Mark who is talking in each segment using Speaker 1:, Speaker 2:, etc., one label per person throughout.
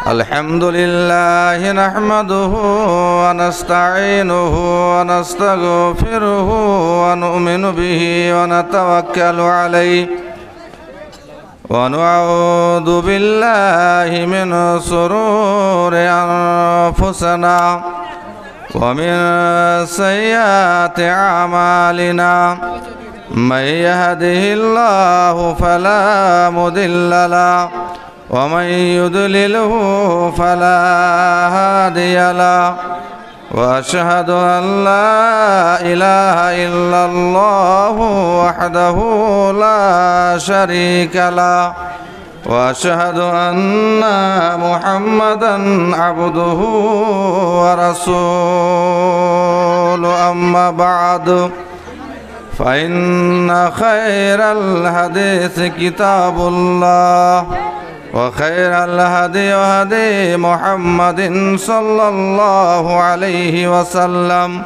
Speaker 1: الحمد لله نحمده ونستعينه ونستغفره ونؤمن به ونتوكل عليه ونعوذ بالله من شرور أنفسنا ومن سيئات أعمالنا من يهده الله فلا مضل له ومن يضلله فلا هادي له وأشهد أن لا إله إلا الله وحده لا شريك له وأشهد أن محمدا عبده ورسوله أما بعد فإن خير الحديث كتاب الله وخير الهدي هدي محمد صلى الله عليه وسلم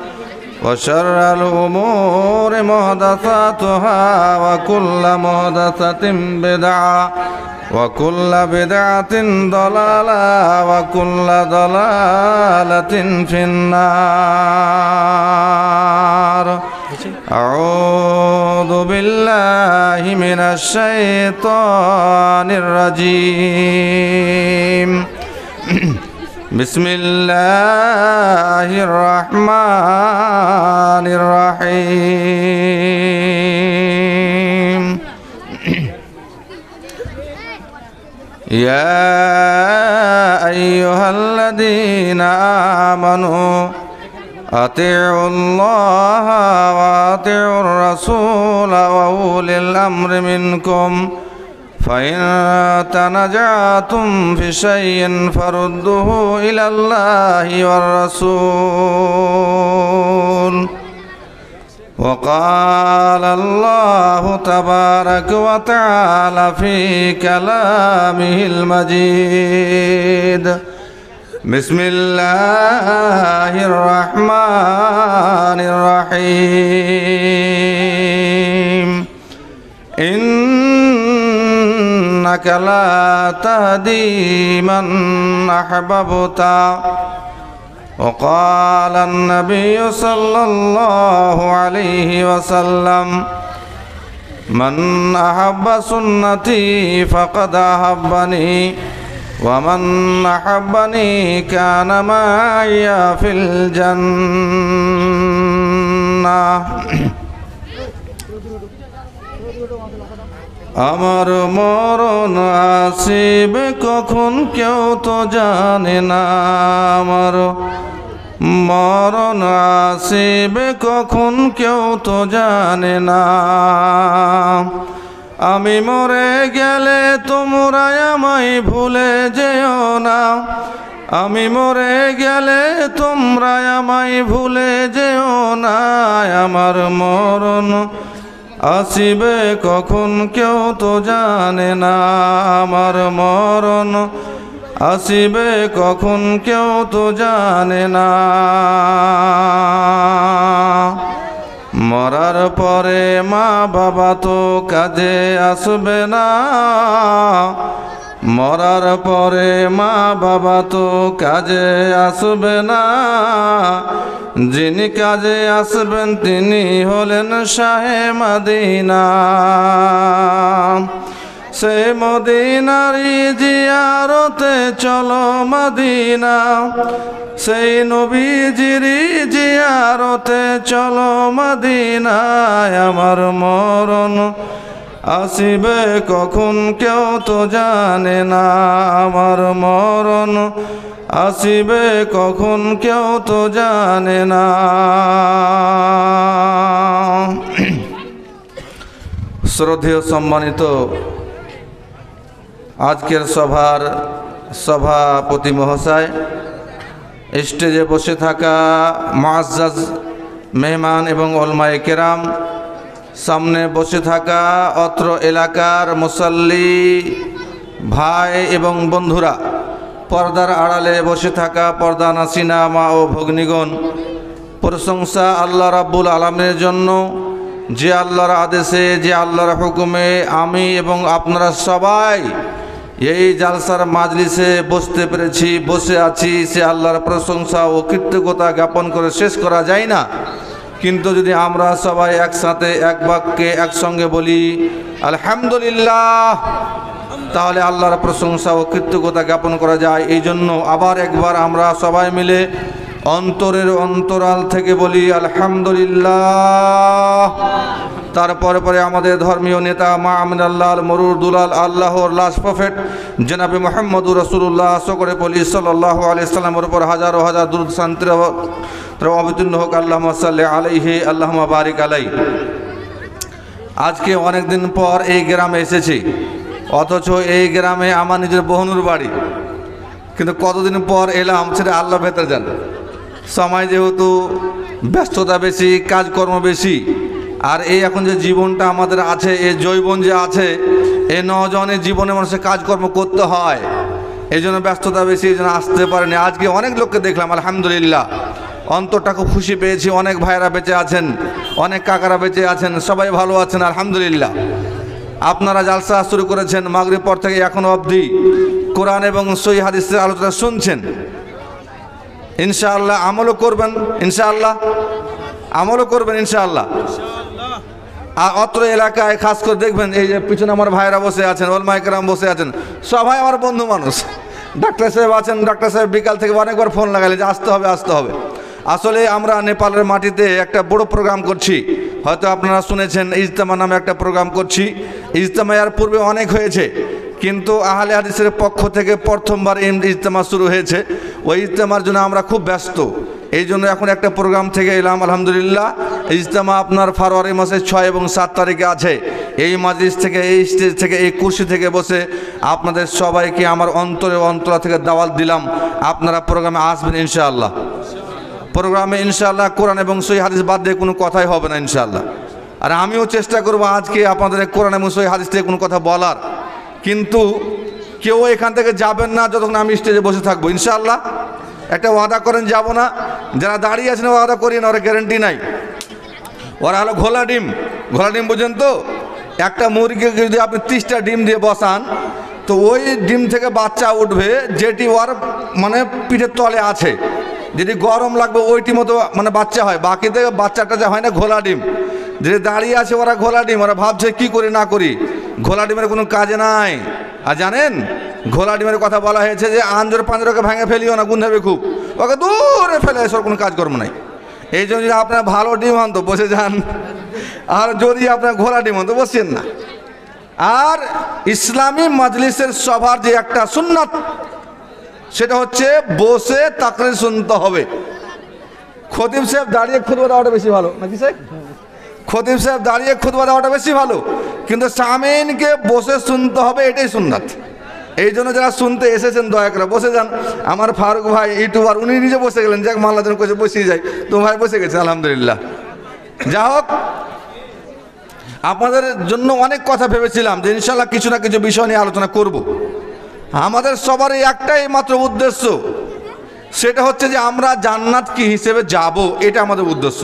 Speaker 1: وشر الأمور محدثاتها وكل محدثة بدعة وكل بدعة ضلالة وكل ضلالة في النار. أعوذ بالله من الشيطان الرجيم. بسم الله الرحمن الرحيم. يا أيها الذين آمنوا أطيعوا الله وأطيعوا الرسول وأولي الأمر منكم فإن تنازعتم في شيء فردوه إلى الله والرسول. وقال الله تبارك وتعالى في كلامه المجيد. بسم الله الرحمن الرحيم. إنك لا تهدي من أحببت. وقال النبي صلى الله عليه وسلم من أحب سنتي فقد أحبني ومن أحبني كان معي في الجنة. আমার মরণ আসিবে কখন কেউ তো জানে না। আমার মরণ আসিবে কখন কেউ তো জানে না। আমি মরে গেলে তোমরা আমায় ভুলে যেও না। আমি মরে গেলে তোমরা আমায় ভুলে যেও না। আমার মরণ আসিবে কখন কেউ তো জানে না। আমার মরণ আসিবে কখন কেউ তো জানে না। মরার পরে মা বাবা তো কাজে আসবে না। মরার পরে মা বাবা তো কাজে আসবে না। যিনি কাজে আসবেন তিনি হলেন শাহে মদিনা। সে মদিনারি জিয়ারতে চলো মদিনা। সেই নবীজির জিয়ারতে চলো মদিনায়। আমার মরণ আসিবে কখন কেউ তো জানে না। আমার মরণ আসিবে কখন কেউ তো জানে না। শ্রদ্ধেয় সম্মানিত আজকের সভার সভাপতি মহাশয়, স্টেজে বসে থাকা মুআজ্জাজ মেহমান এবং ওলামায়ে কেরাম, সামনে বসে থাকা অত্র এলাকার মুসল্লি ভাই এবং বন্ধুরা, পর্দার আড়ালে বসে থাকা পর্দানাসিনা মা ও ভগ্নীগণ, প্রশংসা আল্লাহ রাব্বুল আলামিনের জন্য যে আল্লাহর আদেশে যে আল্লাহর হুকুমে আমি এবং আপনারা সবাই এই জালসার মাজলিসে বসতে পেরেছি, বসে আছি, সে আল্লাহর প্রশংসা ও কৃতজ্ঞতা জ্ঞাপন করে শেষ করা যায় না। কিন্তু যদি আমরা সবাই একসাথে এক বাক্যে একসঙ্গে বলি আলহামদুলিল্লাহ, তাহলে আল্লাহর প্রশংসা ও কৃতজ্ঞতা জ্ঞাপন করা যায়। এই জন্য আবার একবার আমরা সবাই মিলে অন্তরের অন্তরাল থেকে বলি আলহামদুলিল্লাহ। তারপরে পরে আমাদের ধর্মীয় নেতা মা আমিনাল্লাহ মরুর দুলাল আল্লাহর লাস্ট প্রফেট জনাবে মুহাম্মদুর রাসূলুল্লাহ সকলে বলি সাল্লাল্লাহু আলাইহি সাল্লামের উপর হাজারো হাজার দুরূদ শান্তি অবতীর্ণ হোক। আল্লাহুম্মা সাল্লি আলাইহি আল্লাহুম্মা বারিক আলাইহি। আজকে অনেক দিন পর এই গ্রামে এসেছি, অথচ এই গ্রামে আমার নিজের বহনুর বাড়ি, কিন্তু কতদিন পর এলাম সেটা আল্লাহ ভেতর জানে। সময় যেহেতু ব্যস্ততা বেশি, কাজকর্ম বেশি, আর এই এখন যে জীবনটা আমাদের আছে, এই যৌবন যে আছে, এই নজনের জীবনে মানুষের কাজকর্ম করতে হয়, এই জন্য ব্যস্ততা বেশি, এই জন্য আসতে পারেনি। আজকে অনেক লোককে দেখলাম, আলহামদুলিল্লাহ, অন্তরটা খুব খুশি পেয়েছি। অনেক ভাইয়েরা বেঁচে আছেন, অনেক কাকারা বেঁচে আছেন, সবাই ভালো আছেন আলহামদুলিল্লাহ। আপনারা জালসা শুরু করেছেন মাগরিব পর থেকে এখনো অবধি কোরআন এবং সহিহ হাদিসের আলোচনা শুনছেন। ইনশাআল্লাহ আমলও করবেন, ইনশাআল্লাহ আমলও করবেন ইনশাআল্লাহ। আর অত্র এলাকায় খাস করে দেখবেন, এই যে পিছনে আমার ভাইরা বসে আছেন, ওলামায়ে কেরাম বসে আছেন, সবাই আমার বন্ধু মানুষ। ডাক্তার সাহেব আছেন, ডাক্তার সাহেব বিকাল থেকে অনেকবার ফোন লাগালেন যে আসতে হবে আসতে হবে। আসলে আমরা নেপালের মাটিতে একটা বড় প্রোগ্রাম করছি, হয়তো আপনারা শুনেছেন, ইজতেমা নামে একটা প্রোগ্রাম করছি। ইজতেমা এর পূর্বে অনেক হয়েছে, কিন্তু আহলে হাদিসের পক্ষ থেকে প্রথমবার এই ইজতেমা শুরু হয়েছে। ওই ইজতেমার জন্য আমরা খুব ব্যস্ত, এই জন্য এখন একটা প্রোগ্রাম থেকে এলাম আলহামদুলিল্লাহ। ইজতেমা আপনার ফেব্রুয়ারি মাসের 6 এবং 7 তারিখে আছে। এই মাজলিস থেকে, এই স্টেজ থেকে, এই কুর্সি থেকে বসে আপনাদের সবাইকে আমার অন্তরা থেকে দাওয়াত দিলাম, আপনারা প্রোগ্রামে আসবেন ইনশাআল্লাহ। প্রোগ্রামে ইনশাআল্লাহ কোরআন এবং সহিহ হাদিস বাদ দিয়ে কোনো কথাই হবে না ইনশাআল্লাহ। আর আমিও চেষ্টা করব আজকে আপনাদের কোরআন এবং সহিহ হাদিস থেকে কোনো কথা বলার, কিন্তু কেউ এখান থেকে যাবেন না যতক্ষণ আমি স্টেজে বসে থাকবো ইনশাআল্লাহ। একটা ওয়াদা করেন যাব না, যারা দাঁড়িয়ে আছেন ওয়াদা করিয়ে না, ওরা গ্যারেন্টি নাই। ওরা হলো ঘোলা ডিম, ঘোলা ডিম বুঝেন তো? একটা মুরগিকে যদি আপনি 30টা ডিম দিয়ে বসান, তো ওই ডিম থেকে বাচ্চা উঠবে যেটি ওর মানে পিঠের তলে আছে। যদি গরম লাগবে ওইটি মতো মানে বাচ্চা হয়, বাকি থেকে বাচ্চাটা যা হয় না ঘোলা ডিম। যে দাঁড়িয়ে আছে ওরা ঘোলা ডিম, ওরা ভাবছে কি করি না করি, ঘোলা ডিমের কোনো কাজে নাই। আর জানেন ঘোলা ডিমের কথা বলা হয়েছে যে আঞ্জর পাঞ্জরকে ভেঙে ফেলিও না, গুন্ধাবে খুব, ওকে দূরে ফেলে এসব কোনো কাজকর্ম নাই। এই জন্য যদি আপনার ভালো ডিম হন তো বসে যান, আর যদি আপনার ঘোলা ডিম হন তো বসছেন না। আর ইসলামী মাজলিসের সভার যে একটা সুন্নাত, সেটা হচ্ছে বসে তাকরীর শুনতে হবে। খতিব সাহেব দাঁড়িয়ে খুতবা দেওয়াটা বেশি ভালো নাকি স্যার? খতিব সাহেব দাঁড়িয়ে খুতবা দেওয়াটা বেশি ভালো, কিন্তু সামিনকে বসে শুনতে হবে, এটাই সুন্নাত। এই জন্য যারা শুনতে এসেছেন দয়া করে বসে যান। আমার ফারুক ভাই ইউটিউবার, উনি নিজে বসে গেলেন, যাক মাল্লাজন কইছে বসিয়ে যাই, তো ভাই বসে গেছে আলহামদুলিল্লাহ। যা হোক, আপনাদের জন্য অনেক কথা ভেবেছিলাম যে ইনশাল্লাহ কিছু না কিছু বিষয় নিয়ে আলোচনা করব। আমাদের সবারই একটাই মাত্র উদ্দেশ্য, সেটা হচ্ছে যে আমরা জান্নাত কি হিসেবে যাব, এটা আমাদের উদ্দেশ্য।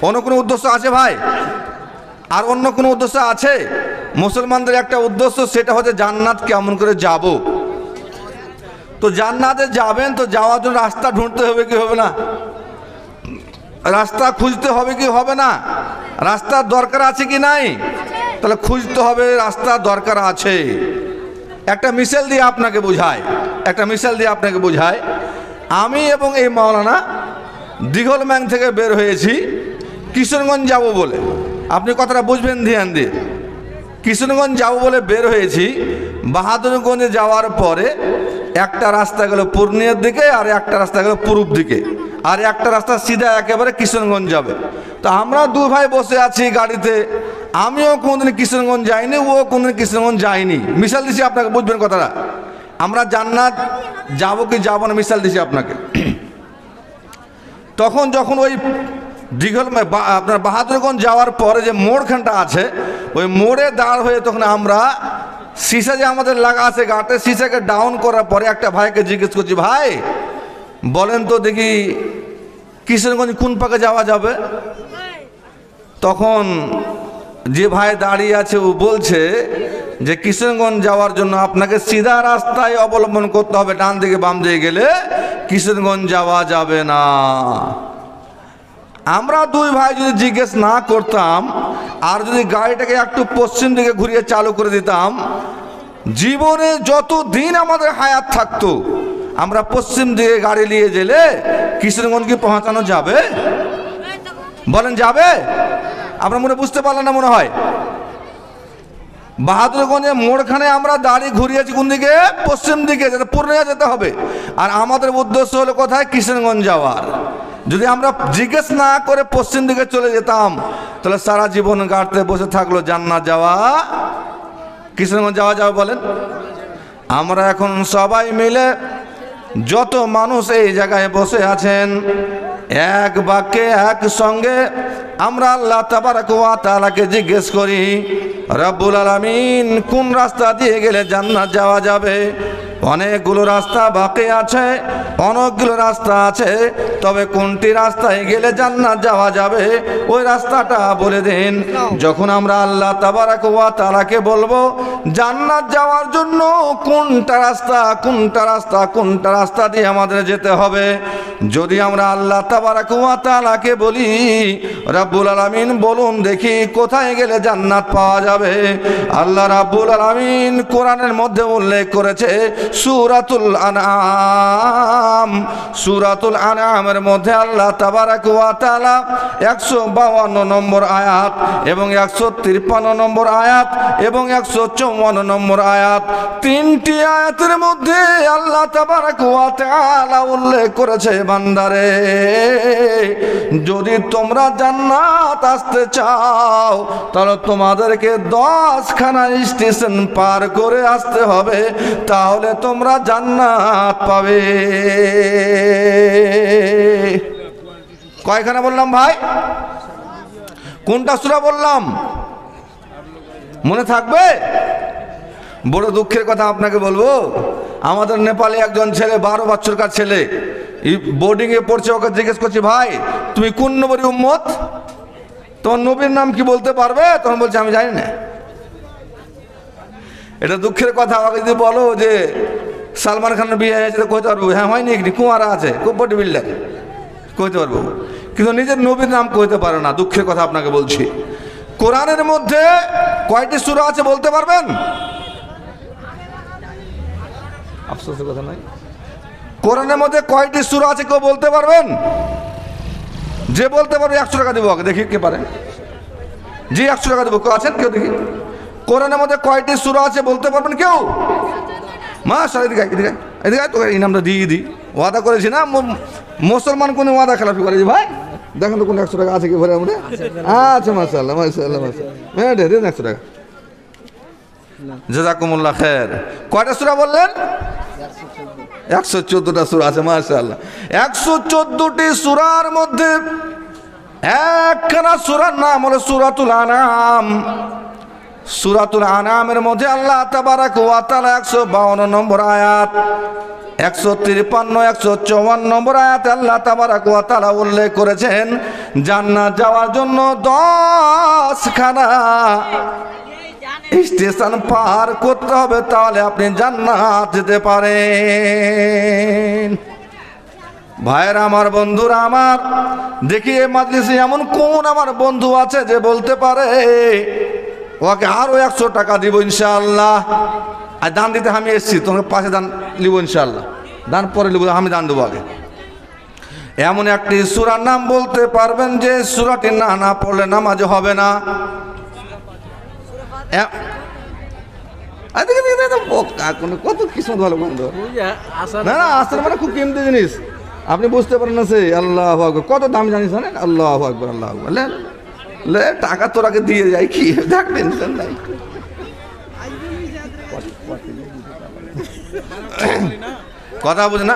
Speaker 1: অন্য কোনো উদ্দেশ্য আছে ভাই? আর অন্য কোনো উদ্দেশ্য আছে? মুসলমানদের একটা উদ্দেশ্য, সেটা হচ্ছে জান্নাত কেমন করে যাব। তো জান্নাতে যাবেন তো যাওয়ার জন্য রাস্তা ঢুঁড়তে হবে কি হবে না? রাস্তা খুঁজতে হবে কি হবে না? রাস্তার দরকার আছে কি নাই? তাহলে খুঁজতে হবে, রাস্তার দরকার আছে। একটা মিসাল দিয়ে আপনাকে বোঝায়, একটা মিসাল দিয়ে আপনাকে বোঝায়। আমি এবং এই মাওলানা দিঘলম্যাং থেকে বের হয়েছি কিশোরগঞ্জ যাব বলে। আপনি কথাটা বুঝবেন ধ্যান দিয়ে। কিশোরগঞ্জ যাব বলে বের হয়েছি। বাহাদুরগঞ্জে যাওয়ার পরে একটা রাস্তা গেল পূর্ণিয়ার দিকে, আর একটা রাস্তা গেল পূর্ব দিকে, আর একটা রাস্তা সিধা একেবারে কিশোরগঞ্জ যাবে। তো আমরা দু ভাই বসে আছি গাড়িতে। আমিও কোনোদিন কিশোরগঞ্জ যাইনি, ও কোনোদিন কিশোরগঞ্জ যায়নি। মিশাল দিছি আপনাকে, বুঝবেন কথাটা। আমরা জান্নাত যাবো কি যাবো না, মিশাল দিছি আপনাকে। তখন যখন ওই আপনার বাহাদুরগঞ্জ যাওয়ার পরে যে মোড়খানটা আছে, ওই মোড়ে দাঁড় হয়ে তখন আমরা সিসা যে আমাদের লাগা আছে গাটে, সিসাকে ডাউন করার পরে একটা ভাইকে জিজ্ঞেস করছি, ভাই বলেন তো দেখি কিশোরগঞ্জ কোন পাকে যাওয়া যাবে? তখন যে ভাই দাঁড়িয়ে আছে ও বলছে যে কিশোরগঞ্জ যাওয়ার জন্য আপনাকে সিধা রাস্তায় অবলম্বন করতে হবে, ডান দিকে বাম দিকে গেলে কিশোরগঞ্জ যাওয়া যাবে না। আমরা দুই ভাই যদি জিজ্ঞেস না করতাম আর যদি গাড়িটাকে একটু পশ্চিম দিকে ঘুরিয়ে চালু করে দিতাম, জীবনে যত দিন আমাদের হায়াত থাকতো আমরা পশ্চিম দিকে গাড়ি নিয়ে গেলে কিশোরগঞ্জ কি পৌঁছানো যাবে? বলেন যাবে? আপনার মনে বুঝতে পারলেন না মনে হয়? বাহাদুরগঞ্জে মোড়খানে আমরা দাড়ি ঘুরিয়েছি কোন দিকে? পশ্চিম দিকে, যাতে পূর্ণিয়া যেতে হবে। আর আমাদের উদ্দেশ্য হলো কোথায়? কিশোরগঞ্জ যাওয়ার। যদি আমরা জিজ্ঞেস না করে পশ্চিম দিকে চলে যেতাম তাহলে সারা জীবন গাড়িতে বসে থাকলো জান্নাত যাওয়া, কিশোরগঞ্জ যাওয়া যাবে? বলেন। আমরা এখন সবাই মিলে যত মানুষ এই জায়গায় বসে আছেন এক বাক্যে এক সঙ্গে আমরা আল্লাহ তাবারক ওয়া তাআলাকে জিজ্ঞেস করি, রব্বুল আলামিন কোন রাস্তা দিয়ে গেলে জান্নাত যাওয়া যাবে? অনেকগুলো রাস্তা বাকি আছে, অনেকগুলো রাস্তা আছে, তবে কোনটি রাস্তায় গেলে জান্নাত যাওয়া যাবে ওই রাস্তাটা বলে দিন। যখন আমরা আল্লাহ তাবারক ওয়া তাআলাকে বলবো জান্নাত যাওয়ার জন্য কোনটা রাস্তা, কোনটা রাস্তা, কোনটা রাস্তা দিয়ে আমাদের যেতে হবে, যদি আমরা আল্লাহ তাবারক ওয়া তাআলাকে বলি রব্বুল আলামিন বলুন দেখি কোথায় গেলে জান্নাত পাওয়া যাবে, আল্লাহ রাব্বুল আলামিন কোরআনের মধ্যে উল্লেখ করেছে সূরাতুল আনআম। সূরাতুল আনআমের মধ্যে আল্লাহ তাবারক ওয়া তাআলা 152 নম্বর আয়াত এবং 153 নম্বর আয়াত এবং 154 নম্বর আয়াত, তিনটি আয়াতের মধ্যে আল্লাহ তাবারক ওয়া তাআলা উল্লেখ করেছে বান্দারে যদি তোমরা জান্নাত আসতে চাও তাহলে তোমাদেরকে 10খানা স্টেশন পার করে আসতে হবে, তাহলে তোমরা জান্নাত পাবে। কয়খানা বললাম ভাই? কোনটা সূরা বললাম? মনে থাকবে? বড় দুঃখের কথা আপনাকে বলবো, আমাদের নেপালে একজন ছেলে 12 বছরকার ছেলে বোর্ডিংয়ে পড়ছে, ওকে জিজ্ঞেস করছি ভাই তুমি কোন নবীর উম্মত, তোমার নবীর নাম কি বলতে পারবে? তখন বলছে আমি জানি না। এটা দুঃখের কথা। আমাকে যদি বলো যে সালমান খানের বিয়ে হয়েছে তো কইতে পারবো, হ্যাঁ হয়নি কি কুমারা আছে খুব বডি বিল্ডার কইতে পারবো, কিন্তু নিজের নবীর নাম কইতে পারে না। দুঃখের কথা আপনাকে বলছি। কোরআনের মধ্যে কয়টি সূরা আছে বলতে পারবেন? আফসোসের কথা নাই। কোরআনের মধ্যে কয়টি সূরা আছে কেউ বলতে পারবেন? যে বলতে পারবে 100 টাকা দেবো। আগে দেখি কে পারে। জি 100 টাকা দেবো। কেউ আছেন? কেউ দেখি কোরআনের মধ্যে কয়টি সূরা আছে বলতে পারবেন কেউ? মাশাআল্লাহ, এদিকে এদিকে এদিকে তোকে ইনামটা দিয়ে দিই। ওয়াদা করেছি না, মুসলমান কোন ওয়াদা খেলাফি করেছি ভাই? দেখেন তো কোন 100 টাকা আছে কি ভরে আমাদের? আচ্ছা মাশাআল্লাহ মাশাআল্লাহ মাশাআল্লাহ, হ্যাঁ দে 100 টাকা। জাযাকুমুল্লাহ খায়ের। কয়টা সূরা বললেন? 114টা সূরা আছে মাশাআল্লাহ। 114টি সূরার মধ্যে একখানা সূরার নাম হলো সূরাতুল আনআম। সূরাতুল আনআমের মধ্যে আল্লাহ তাবারক ওয়া তাআলা 152 নম্বর আয়াত, 153, 154 নম্বর আয়াতে আল্লাহ তাবারক ওয়া তাআলা উল্লেখ করেছেন জান্নাত যাওয়ার জন্য 10খানা স্টেশন পার করতে হবে, তাহলে আপনি জান্নাত যেতে পারেন। ভাইরা আমার, বন্ধুরা আমার, দেখি এই মাজলিসে এমন কোন আমার বন্ধু আছে যে বলতে পারে ওকে আরো 100 টাকা দিব ইনশাআল্লাহ। আর দান দিতে আমি এসেছি, তোমাকে পাশে দান নিব ইনশাআল্লাহ, দান পরে নিব, আমি দান দেবো আগে। এমন একটি সূরার নাম বলতে পারবেন যে সূরাটি না পড়লে নামাজ হবে না? কত কিসমত ভালো বন্ধু। না না, আসলে মানে খুব কিমতি জিনিস, আপনি বুঝতে পারেন না। সে আল্লাহু আকবার, কত দাম জানিস জানেন? আল্লাহু আকবার আল্লাহু আকবার। লে টাকা তোরাকে দিয়ে যাই, কি দেখ টেনশন নাই। কথা বুঝে না?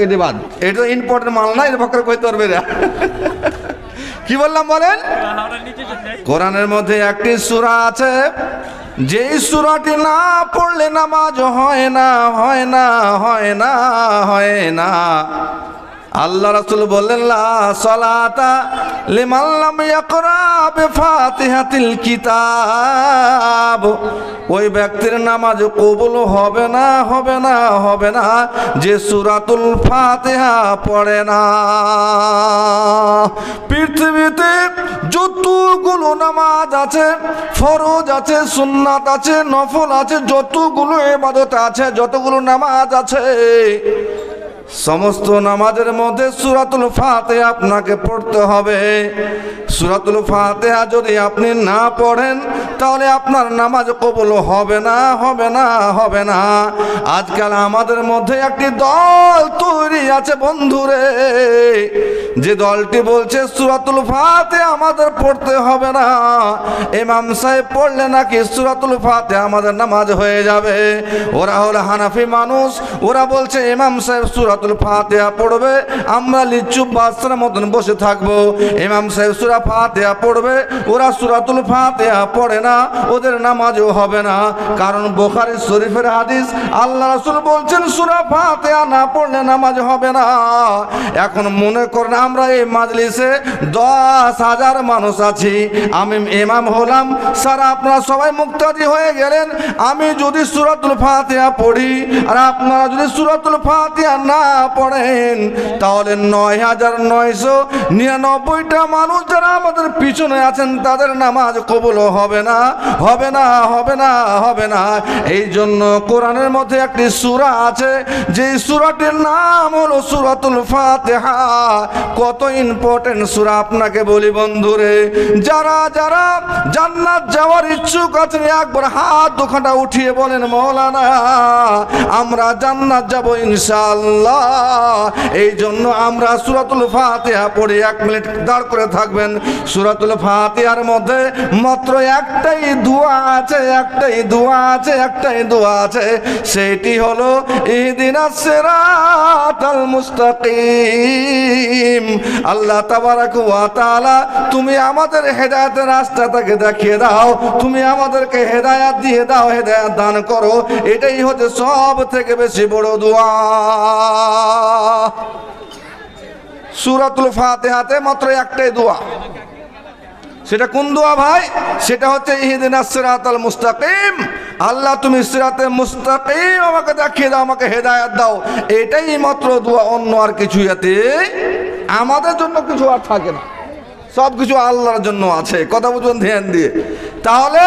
Speaker 1: এটি বাদ, এটা ইম্পর্টেন্ট মাল না, এটা ভক্কর কইতে পারবে না। কি বললাম বলেন? কোরআনের মধ্যে একটি সূরা আছে যেই সূরাটি না পড়লে নামাজ হয় না, হয় না, হয় না, হয় না। আল্লাহ রাসূল বললেন লা সালাতা লিমান লাম ইয়াকরা বিফাতিহাতিল কিতাব, ওই ব্যক্তির নামাজ কবুল হবে না, হবে না, হবে না যে সূরাতুল ফাতিহা পড়ে না। পৃথিবীতে যতগুলো নামাজ আছে, ফরজ আছে, সুন্নাত আছে, নফল আছে, যতগুলো ইবাদত আছে, যতগুলো নামাজ আছে, সমস্ত নামাজের মধ্যে সূরাতুল ফাতিহা আপনাকে পড়তে হবে। সূরাতুল ফাতিহা যদি আপনি না পড়েন তাহলে আপনার নামাজ কবুল হবে না, হবে না, হবে না। আজকাল আমাদের মধ্যে একটি দল তৈরি আছে বন্ধুরে, যে দলটি বলছে সূরাতুল ফাতিহা আমাদের পড়তে হবে না, ইমাম সাহেব পড়লে নাকি সূরাতুল ফাতিহা আমাদের নামাজ হয়ে যাবে। ওরা হলো হানাফি মানুষ, ওরা বলছে ইমাম সাহেব সূরাতুল ফাতিহা পড়বে, আমরা লিচু বাচ্চার মতন বসে থাকবো। ইমাম সাহেব সূরা ফাতিহা পড়বে, ওরা সূরাতুল ফাতিহা পড়ে না, ওদের নামাজও হবে না। কারণ বুখারী শরীফের হাদিস, আল্লাহ রাসূল বলছেন সূরা ফাতিহা না পড়লে নামাজ হবে না। এখন মনে করেন আমরা এই মাজলিসে 10,000 মানুষ আছি, আমি ইমাম হলাম, স্যার আপনারা সবাই মুক্তাদি হয়ে গেলেন, আমি যদি সূরাতুল ফাতিহা পড়ি আর আপনারা যদি সূরাতুল ফাতিহা না পড়েন, তাহলে 9,999টা মানুষ যারা আমাদের পিছনে আছেন তাদের নামাজ কবুল হবে না, হবে না, হবে না, হবে না। এই জন্য কোরআনের মধ্যে একটি সূরা আছে, যে সূরাটির নাম হলো সূরাতুল ফাতিহা। কত ইম্পর্টেন্ট সূরা আপনাকে বলি বন্ধুরে, যারা যারা জান্নাত যাওয়ার ইচ্ছুক আছেন একবার হাত দুখানা উঠিয়ে বলেন মাওলানা আমরা জান্নাত যাব ইনশাআল্লাহ। এই জন্য আমরা সূরাতুল ফাতিহা পড়ি। 1 মিনিট দাঁড় করে থাকবেন। সূরাতুল ফাতিহার মধ্যে মাত্র একটাই দোয়া আছে, একটাই দোয়া আছে, একটাই দোয়া আছে, সেটি হলো ইহদিনাস সিরাতাল মুস্তাকিম। আল্লাহ তাবারাক ওয়া তাআলা তুমি আমাদের হেদায়েতের রাস্তাটাকে দেখিয়ে দাও, তুমি আমাদেরকে হেদায়েত দিয়ে দাও, হেদায়েত দান করো। এটাই হচ্ছে সব থেকে বেশি বড় দোয়া। সূরাতুল ফাতিহাতে মাত্র একটাই দোয়া, সেটা কোন দোয়া ভাই? সেটা হচ্ছে ইহদিনাস সিরাতাল মুস্তাকিম। আল্লাহ তুমি সিরাতে মুস্তাকিম আমাকে দেখিয়ে দাও, আমাকে হেদায়েত দাও। এটাই মাত্র দোয়া, অন্য আর কিছু এতে আমাদের জন্য কিছু আর থাকে না, সব কিছু আল্লাহর জন্য আছে। কথা বুঝুন ধ্যান দিয়ে। তাহলে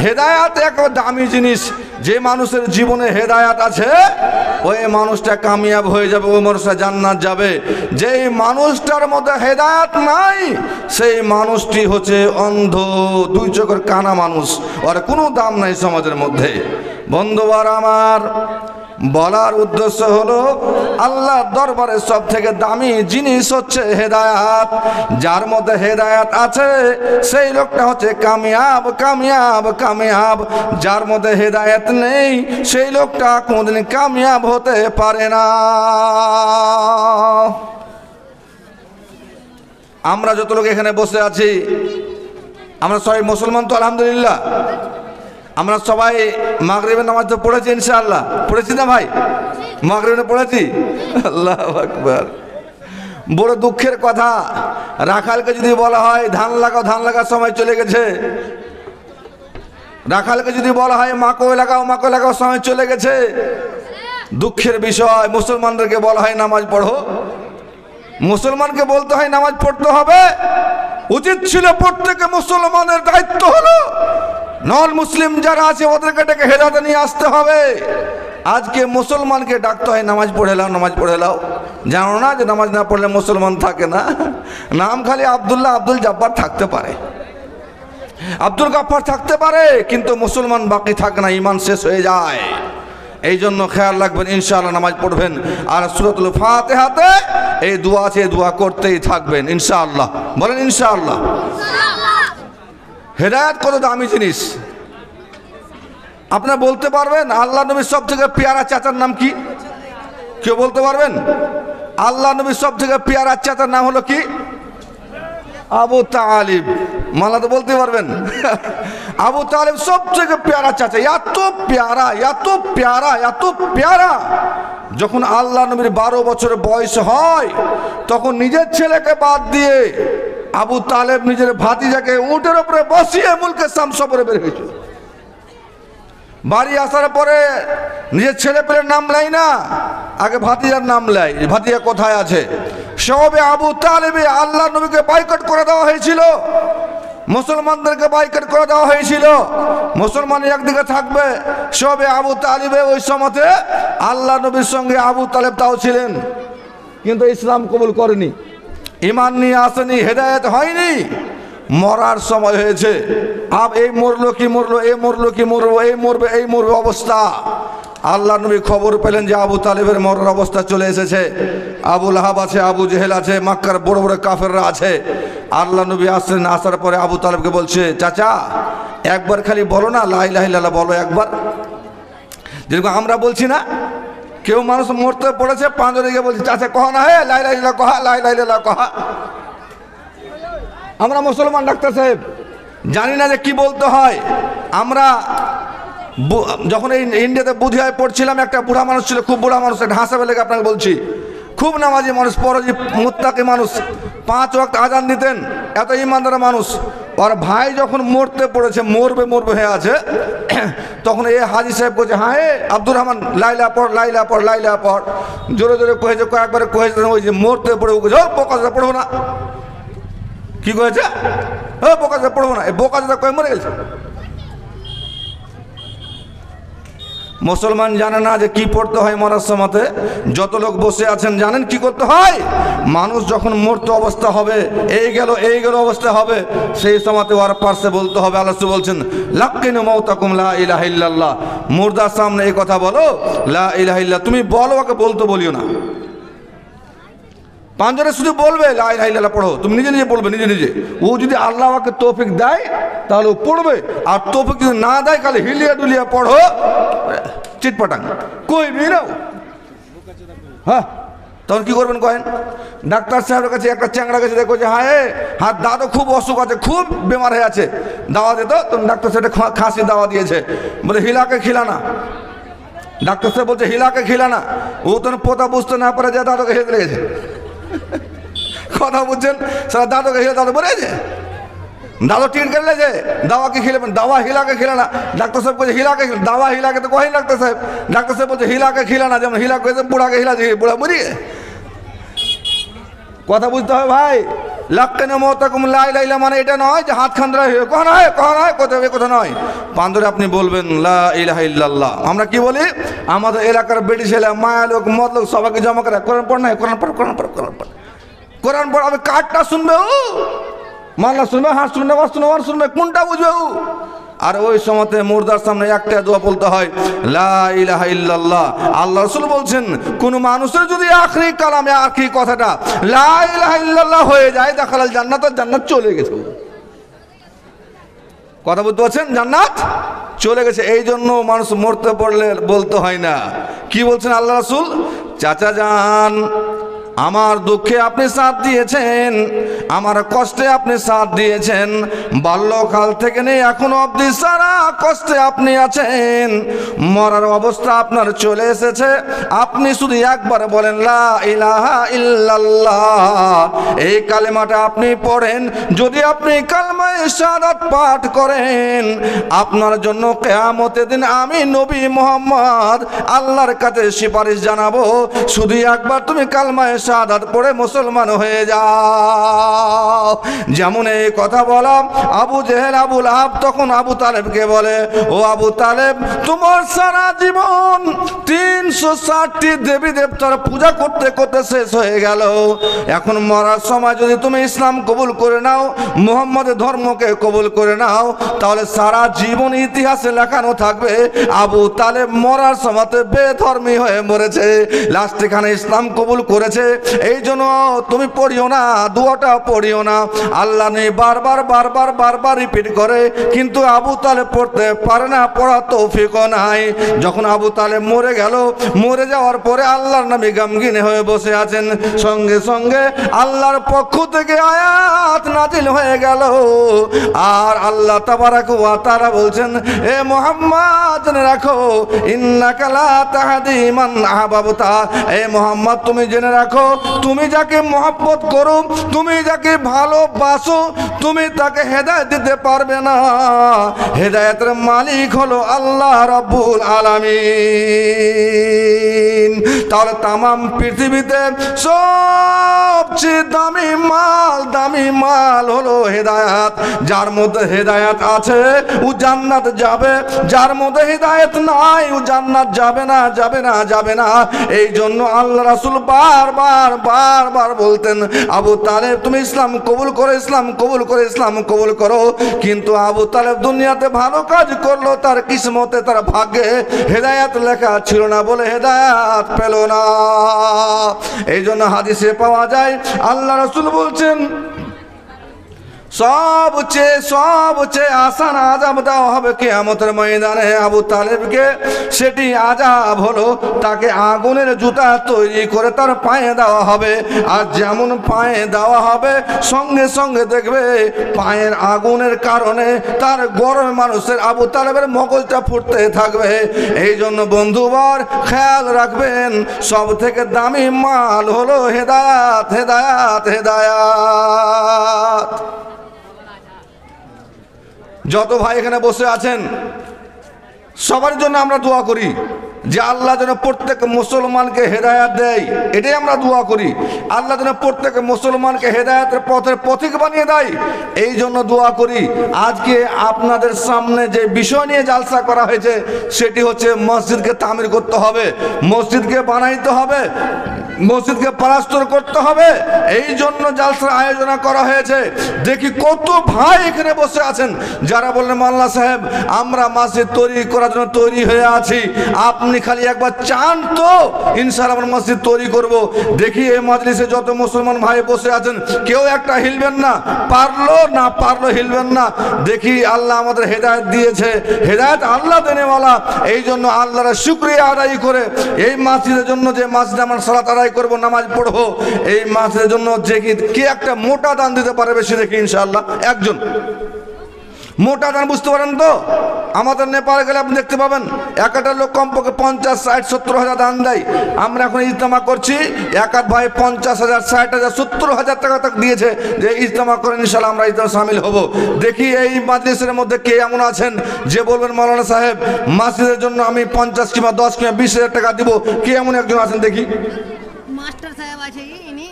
Speaker 1: হেদায়েত এক দামি জিনিস। যে মানুষের জীবনে হেদায়েত আছে ওই মানুষটা কামিয়াব হয়ে যাবে, ওই মানুষটা জান্নাত যাবে। যেই মানুষটার মধ্যে হেদায়েত নাই সেই মানুষটি হচ্ছে অন্ধ, 2 চোখের কানা মানুষ, আর কোনো দাম নাই সমাজের মধ্যে। বন্ধুবার আমার, বলার উদ্দেশ্য হলো আল্লাহর দরবারে সব থেকে দামি জিনিস হচ্ছে হেদায়েত। যার মধ্যে হেদায়েত আছে সেই লোকটা হচ্ছে কামিয়াব, কামিয়াব, কামিয়াব। যার মধ্যে হেদায়েত নেই সেই লোকটা কোনোদিন কামিয়াব হতে পারে না। আমরা যত লোক এখানে বসে আছি আমরা সবাই মুসলমান তো আলহামদুলিল্লাহ। আমরা সবাই মাগরিবের নামাজ তো পড়েছি ইনশাআল্লাহ, পড়েছি না ভাই? মাগরিবে পড়েছি। আল্লাহু আকবার। বড় দুঃখের কথা, রাখালকে যদি বলা হয় ধান লাগাও, ধান লাগার সময় চলে গেছে। রাখালকে যদি বলা হয় মাকড় লাগাও, মাকড় লাগাও সময় চলে গেছে। দুঃখের বিষয়, মুসলমানদেরকে বলা হয় নামাজ পড়ো। মুসলমানকে বলতে হয় নামাজ পড়তে হবে, উচিত ছিল প্রত্যেক মুসলমানের দায়িত্ব হলো নন মুসলিম যারা আছে ওদেরকে ডেকে হেদায়েতে নিয়ে আসতে হবে। আজকে মুসলমানকে ডাকতে হয় নামাজ পড়ে লাও, নামাজ পড়ে লাও। জানো না যে নামাজ না পড়লে মুসলমান থাকে না? নাম খালি আব্দুল্লাহ, আব্দুল জব্বার থাকতে পারে, আব্দুল গাফফার থাকতে পারে, কিন্তু মুসলমান বাকি থাকে না, ঈমান শেষ হয়ে যায়। এই জন্য খেয়াল রাখবেন, ইনশাআল্লাহ নামাজ পড়বেন। আর সূরাতুল ফাতিহাতে এই দোয়া আছে, এই দোয়া করতেই থাকবেন ইনশাআল্লাহ। বলেন ইনশাআল্লাহ। হেদায়েত কত দামি জিনিস আপনারা বলতে পারবেন? আল্লাহ নবীর সব থেকে পেয়ারা চাচার নাম কি? কেউ বলতে পারবেন? আল্লাহ নবীর সব থেকে পেয়ারা চাচার নাম হলো কি? আবু তালিব। মালা তো বলতে পারবেন। আবু তালেব সবথেকে প্যারা চাচা, এত প্যারা এত প্যারা এত প্যারা। যখন আল্লাহ নবীর 12 বছরের বয়স হয় তখন নিজের ছেলেকে বাদ দিয়ে আবু তালেব নিজের ভাতিজাকে উটের উপরে বসিয়ে মুলকে শাম সফরে বের হয়েছিল। বাড়ি আসার পরে নিজের ছেলে পেলের নাম নেয় না, আগে ভাতিজার নাম নেয়, ভাতিজা কোথায় আছে। সবে আবু তালেবে আল্লাহ নবীকে বয়কট করে দেওয়া হয়েছিল, মুসলমানদেরকে বয়কট করে দেওয়া হয়েছিল। মুসলমান একদিকে থাকবে, সবে আবু তালেবে ওই সময়তে আল্লাহ নবীর সঙ্গে আবু তালেব তাও ছিলেন, কিন্তু ইসলাম কবুল করেনি, ঈমান নিয়ে আসেনি, হেদায়েত হয়নি। মরার সময় হয়েছে, আব এই মরলো কি মরলো, এই মরলো কি মরবো, এই মরবে এই মরবে অবস্থা। আল্লাহ নবী খবর পেলেন যে আবু তালেবের মরার অবস্থা চলে এসেছে। আবু লাহাব আছে, আবু জেহেল আছে, মক্কার বড় বড় কাফেররা আছে। আল্লাহ নবী আসলেন, আসার পরে আবু তালেবকে বলছে, চাচা একবার খালি বলো না লা ইলাহা ইল্লাল্লাহ, বলো একবার। যেরকম আমরা বলছি না, কেউ মানুষ মরতে পড়েছে, পাঁজরে গিয়ে বলছে চাচা কহ না, হে লা ইলাহা ইল্লাল্লাহ কহা, লা ইলাহা ইল্লাল্লাহ কহা। আমরা মুসলমান ডাক্তার সাহেব জানি না যে কি বলতে হয়। আমরা যখন এই ইন্ডিয়াতে বুধিয়ায় পড়ছিলাম, একটা বুড়া মানুষ ছিল, খুব বুড়া মানুষ, একটা হাসাবে লেগে আপনাকে বলছি, খুব নামাজি মানুষ, পরজি মুত্তাকি মানুষ, 5 ওয়াক্ত আজান দিতেন, এত ইমানদার মানুষ। ওর ভাই যখন মরতে পড়েছে, মরবে মরবে হয়ে আছে, তখন এই হাজি সাহেব বলছে, হ্যাঁ আব্দুর রহমান লাইলা পড়, লাইলা পড়, লাইলা পড়। জোরে জোরে কয়েছে, কয়েকবারে কয়েছে, ওই যে মরতে পড়ে বোকাজা পড়বো না। কি কয়েছে? বোকাজা পড়বো না, এই বোকাজা কয়ে মরে গেছে। মুসলমান জানে না যে কি পড়তে হয় মরার সময়তে। যত লোক বসে আছেন জানেন কি করতে হয়। মানুষ যখন মরতে অবস্থা হবে, এই গেল অবস্থা হবে, সেই সময়তে ওর পাশে বলতে হবে, আল্লাহ বলছেন লাক্কিনু মাউতাকুম লা ইলাহা ইল্লাল্লাহ, মুর্দার সামনে এই কথা বলো লা ইলাহা ইল্লাল্লাহ। তুমি বলো, ওকে বলতে বলিও না। পাঁচজনে শুধু বলবে লা ইলাহা ইল্লাল্লাহ পড়ো, তুমি নিজে নিজে পড়বে, নিজে নিজে। ও যদি আল্লাহ ওকে তৌফিক দেয় তাহলে ও পড়বে, আর তৌফিক যদি না দেয় তাহলে হিলিয়া ডুলিয়া পড়ো, চিটপাটাং কই বেরাও। হ্যাঁ, তখন কি করবেন কয়েন? ডাক্তার সাহেবের কাছে একটা চ্যাংড়া গেছে, দেখো যে হ্যাঁ দাদা খুব অসুখ আছে, খুব বেমার হয়ে আছে, দাওয়া দিত। তখন ডাক্তার সাহেব খাসি দাওয়া দিয়েছে, বলে হিলাকে খিলানা। ডাক্তার সাহেব বলছে হিলাকে খিলানা। ও তখন পোতা বুঝতে না পারে যে দাদাকে হেঁটে লেগেছে। কথা বুঝছেন? সারা দাদুকে হিলে দাদু বলেছে, দাদু টিকিট কেটেছে, দাওয়াকে খিলাবেন, দাওয়া হিলাকে খিলানা। ডাক্তার সাহেব বলছে হিলাকে, দাওয়া হিলাকে তো কহেন ডাক্তার সাহেব। ডাক্তার সাহেব বলছে হিলাকে খিলানা, যেমন হিলা করেছে বুড়াকে হিলা, বুড়া মরিয়ে। কথা বুঝতে হবে ভাই। লাক্কিনু মাউতাকুম লা ইলাহা ইল্লাল্লাহ মানে এটা নয় যে হাত খান্দ্রা কখন হয় কথা নয়। পান্দরে আপনি বলবেন লা ইলাহা ইল্লাল্লাহ। আমরা কি বলি? আমাদের এলাকার বেটি ছেলে, মায়া লোক, মদ লোক সবাইকে জমা করে কোরআন পড়, নাই কোরআন পড়, কোরআন পড়, কোরআন পড়, কোরআন পড়। আমি কাঠটা শুনবে ও, মাল্লা শুনবে, হাত শুনবে, ওয়াজ শুনবে, কোনটা বুঝবে ও? আর ওই সময়তে মুর্দার সামনে একটা দোয়া বলতে হয় লা ইলাহা ইল্লাল্লাহ। আল্লাহ রাসূল বলছেন, কোন মানুষের যদি আখরি কালামে আখরি কথাটা লা ইলাহা ইল্লাল্লাহ হয়ে যায়, দাখালাল জান্নাত, জান্নাত চলে গেছে। কথা বলতে পারছেন? জান্নাত চলে গেছে। এই জন্য মানুষ মরতে পড়লে বলতে হয় না। কি বলছেন আল্লাহ রাসূল? চাচা যান, আমার দুঃখে আপনি সাথ দিয়েছেন, আমার কষ্টে আপনি সাথ দিয়েছেন, বাল্যকাল থেকে নেই এখনো অবধি সারা কষ্টে আপনি আছেন, মরার অবস্থা আপনার চলে এসেছে। আপনি শুধু একবার বলেন লা ইলাহা ইল্লাল্লাহ, এই কালেমাটা আপনি পড়েন। যদি আপনি কালেমায়ে শাহাদাত পাঠ করেন, আপনার জন্য কিয়ামতের দিন আমি নবী মুহাম্মদ আল্লাহর কাছে সুপারিশ জানাবো। শুধু একবার তুমি কালেমায়ে শাহাদাত পড়ে মুসলমান হয়ে যাও। যেমন এই কথা বলা আবু জেহেল, আবু লাহাব তখন আবু তালেবকে বলে, ও আবু তালেব, তোমার সারা জীবন 360টি দেবী দেবতার পূজা করতে করতে শেষ হয়ে গেল। এখন মরার সময় যদি তুমি ইসলাম কবুল করে নাও, মুহাম্মদের ধর্মকে কবুল করে নাও, তাহলে সারা জীবন ইতিহাসে লেখানো থাকবে আবু তালেব মরার সময়তে বেধর্মী হয়ে মরেছে, লাস্ট এখানে ইসলাম কবুল করেছে। এই জন্য তুমি পড়িও না, দুয়াটা পড়িও না। আল্লাহ নেই বারবার বারবার বারবার রিপিট করে, কিন্তু আবু তালেব পড়তে পারে না, পড়া তৌফিকও নাই। যখন আবু তালেব মরে গেল, মরে যাওয়ার পরে আল্লাহর নবী গমগিন হয়ে বসে আছেন। সঙ্গে সঙ্গে আল্লাহর পক্ষ থেকে আয়াত নাজিল হয়ে গেল, আর আল্লাহ তাবারাক ওয়া তাআলা বলছেন, এ মুহাম্মদ জেনে রাখো, ইন্নাকা লা তাহদি মান আহবাবতা। এ মুহাম্মদ তুমি জেনে রাখো, তুমি যাকে মহব্বত করো, তুমি যাকে ভালোবাসো, তুমি তাকে হেদায়েত দিতে পারবে না। হেদায়েতের মালিক হলো আল্লাহ রাব্বুল আলামিন। তাহলে তামাম পৃথিবীতে সবচেয়ে দামি মাল হলো হেদায়েত। যার মধ্যে হেদায়েত আছে ও জান্নাত যাবে, যার মধ্যে হেদায়েত নাই ও জান্নাত যাবে না, যাবে না, যাবে না। এই জন্য আল্লাহ রাসূল বারবার বারবার বলতেন, আবু তালেব তুমি ইসলাম কবুল করো, ইসলাম কবুল করো, ইসলাম কবুল করো। কিন্তু আবু তালেব দুনিয়াতে ভালো কাজ করলো, তার কিসমতে, তার ভাগ্যে হেদায়েত লেখা ছিল না বলে হেদায়েত পেল না। এই জন্য হাদিসে পাওয়া যায় আল্লাহ রাসূল বলছেন, সবচেয়ে আসান আযাব দেওয়া হবে কিয়ামতের ময়দানে আবু তালেবকে। সেটি আযাব হলো তাকে আগুনের জুতা তৈরি করে তার পায়ে দেওয়া হবে। আর যেমন পায়ে দেওয়া হবে, সঙ্গে সঙ্গে দেখবে পায়ের আগুনের কারণে তার গরমে মানুষের আবু তালেবের মগজটা ফুটতে থাকবে। এই জন্য বন্ধুবর খেয়াল রাখবেন, সব থেকে দামি মাল হলো হেদায়াত, হেদায়াত, হেদায়াত। যত ভাই এখানে বসে আছেন সবার জন্য আমরা দোয়া করি যে আল্লাহ যেন প্রত্যেক মুসলমানকে হেদায়াত দেয়, এটাই আমরা দোয়া করি। আল্লাহ যেন প্রত্যেক মুসলমানকে হেদায়াতের পথের পথিক বানিয়ে দেয়, এই জন্য দোয়া করি। আজকে আপনাদের সামনে যে বিষয় নিয়ে জালসা করা হয়েছে সেটি হচ্ছে মসজিদকে তামির করতে হবে, মসজিদকে বানাইতে হবে, মসজিদকে প্লাস্টার করতে হবে। এই জন্য জালসার আয়োজন করা হয়েছে। দেখি কত ভাই এখানে বসে আছেন যারা বললেন মাওলানা সাহেব আমরা মসজিদ তৈরি করার জন্য তৈরি হয়ে আছি, আপনি খালি একবার চান তো ইনশাআল্লাহ আমরা মসজিদ তৈরি করব। দেখি এই মজলিসে যত মুসলমান ভাই বসে আছেন কেউ একটা হিলবেন না, পারলো হিলবেন না। দেখি আল্লাহ আমাদের হেদায়েত দিয়েছে, হেদায়েত আল্লাহ দেনেওয়ালা। এই জন্য আল্লাহর শুকরিয়া আদায় করে এই মসজিদের জন্য, যে মসজিদে আমরা সালাত আদায় করবো, নামাজ পড়বো, এই মসজিদের জন্য যে কে একটা মোটা দান দিতে পারে বেশি, দেখি ইনশাআল্লাহ একজন মোটা দান। বুঝতে পারেন তো, আমাদের নেপালে গেলে আপনি দেখতে পাবেন একটা লোক কমপক্ষে 50, 60, 70 হাজার দান দেয়। আমরা এখন ইজতেমা করছি, এক আধ ভাই 50,000, 60,000, 70,000 টাকা তাক দিয়েছে যে ইজতেমা করেন, ইনশাআল্লাহ আমরা ইজতেমা শামিল হব। দেখি এই মাজলিসের মধ্যে কে এমন আছেন যে বলবেন মাওলানা সাহেব মসজিদের জন্য আমি 50 কিংবা 10 কিংবা 20,000 টাকা দিব, কে এমন একজন আছেন দেখি?
Speaker 2: মাস্টার সাহেব আছে ইনি,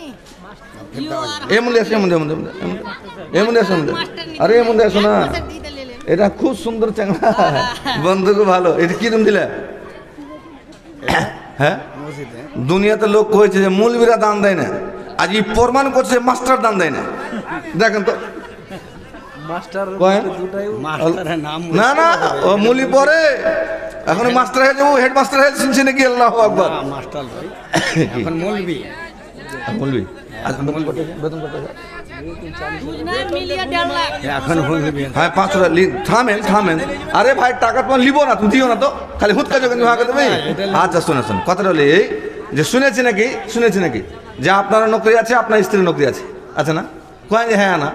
Speaker 1: আরে এমন দেখো না, এটা খুব সুন্দর চাংড়া বন্ধু, খুব ভালো। এটা কি তুমি দিলে? হ্যাঁ, দুনিয়াতে লোক কয়েছে যে মৌলবীরা দান দেয় না, আজ এই প্রমাণ করছে মাস্টার দান দেয় না। দেখেন তো না না ও মুলি পরে এখন মাস্টার হয়ে যাবো, হেড মাস্টার হয়ে শুনছি নাকি? আল্লাহু আকবার। এখন মৌলবী, মৌলবী বেতন কত? হ্যাঁ 5 থামেন। আরে ভাই টাকা তোমার লিবো না, তুমি দিও না তো, খালি হুৎকা যখন দেবে। আচ্ছা শোনা কথাটা হলে এই যে শুনেছি নাকি যে আপনার নকরি আছে, আপনার স্ত্রীর নকরি আছে, আছে না? কয় যে হ্যাঁ না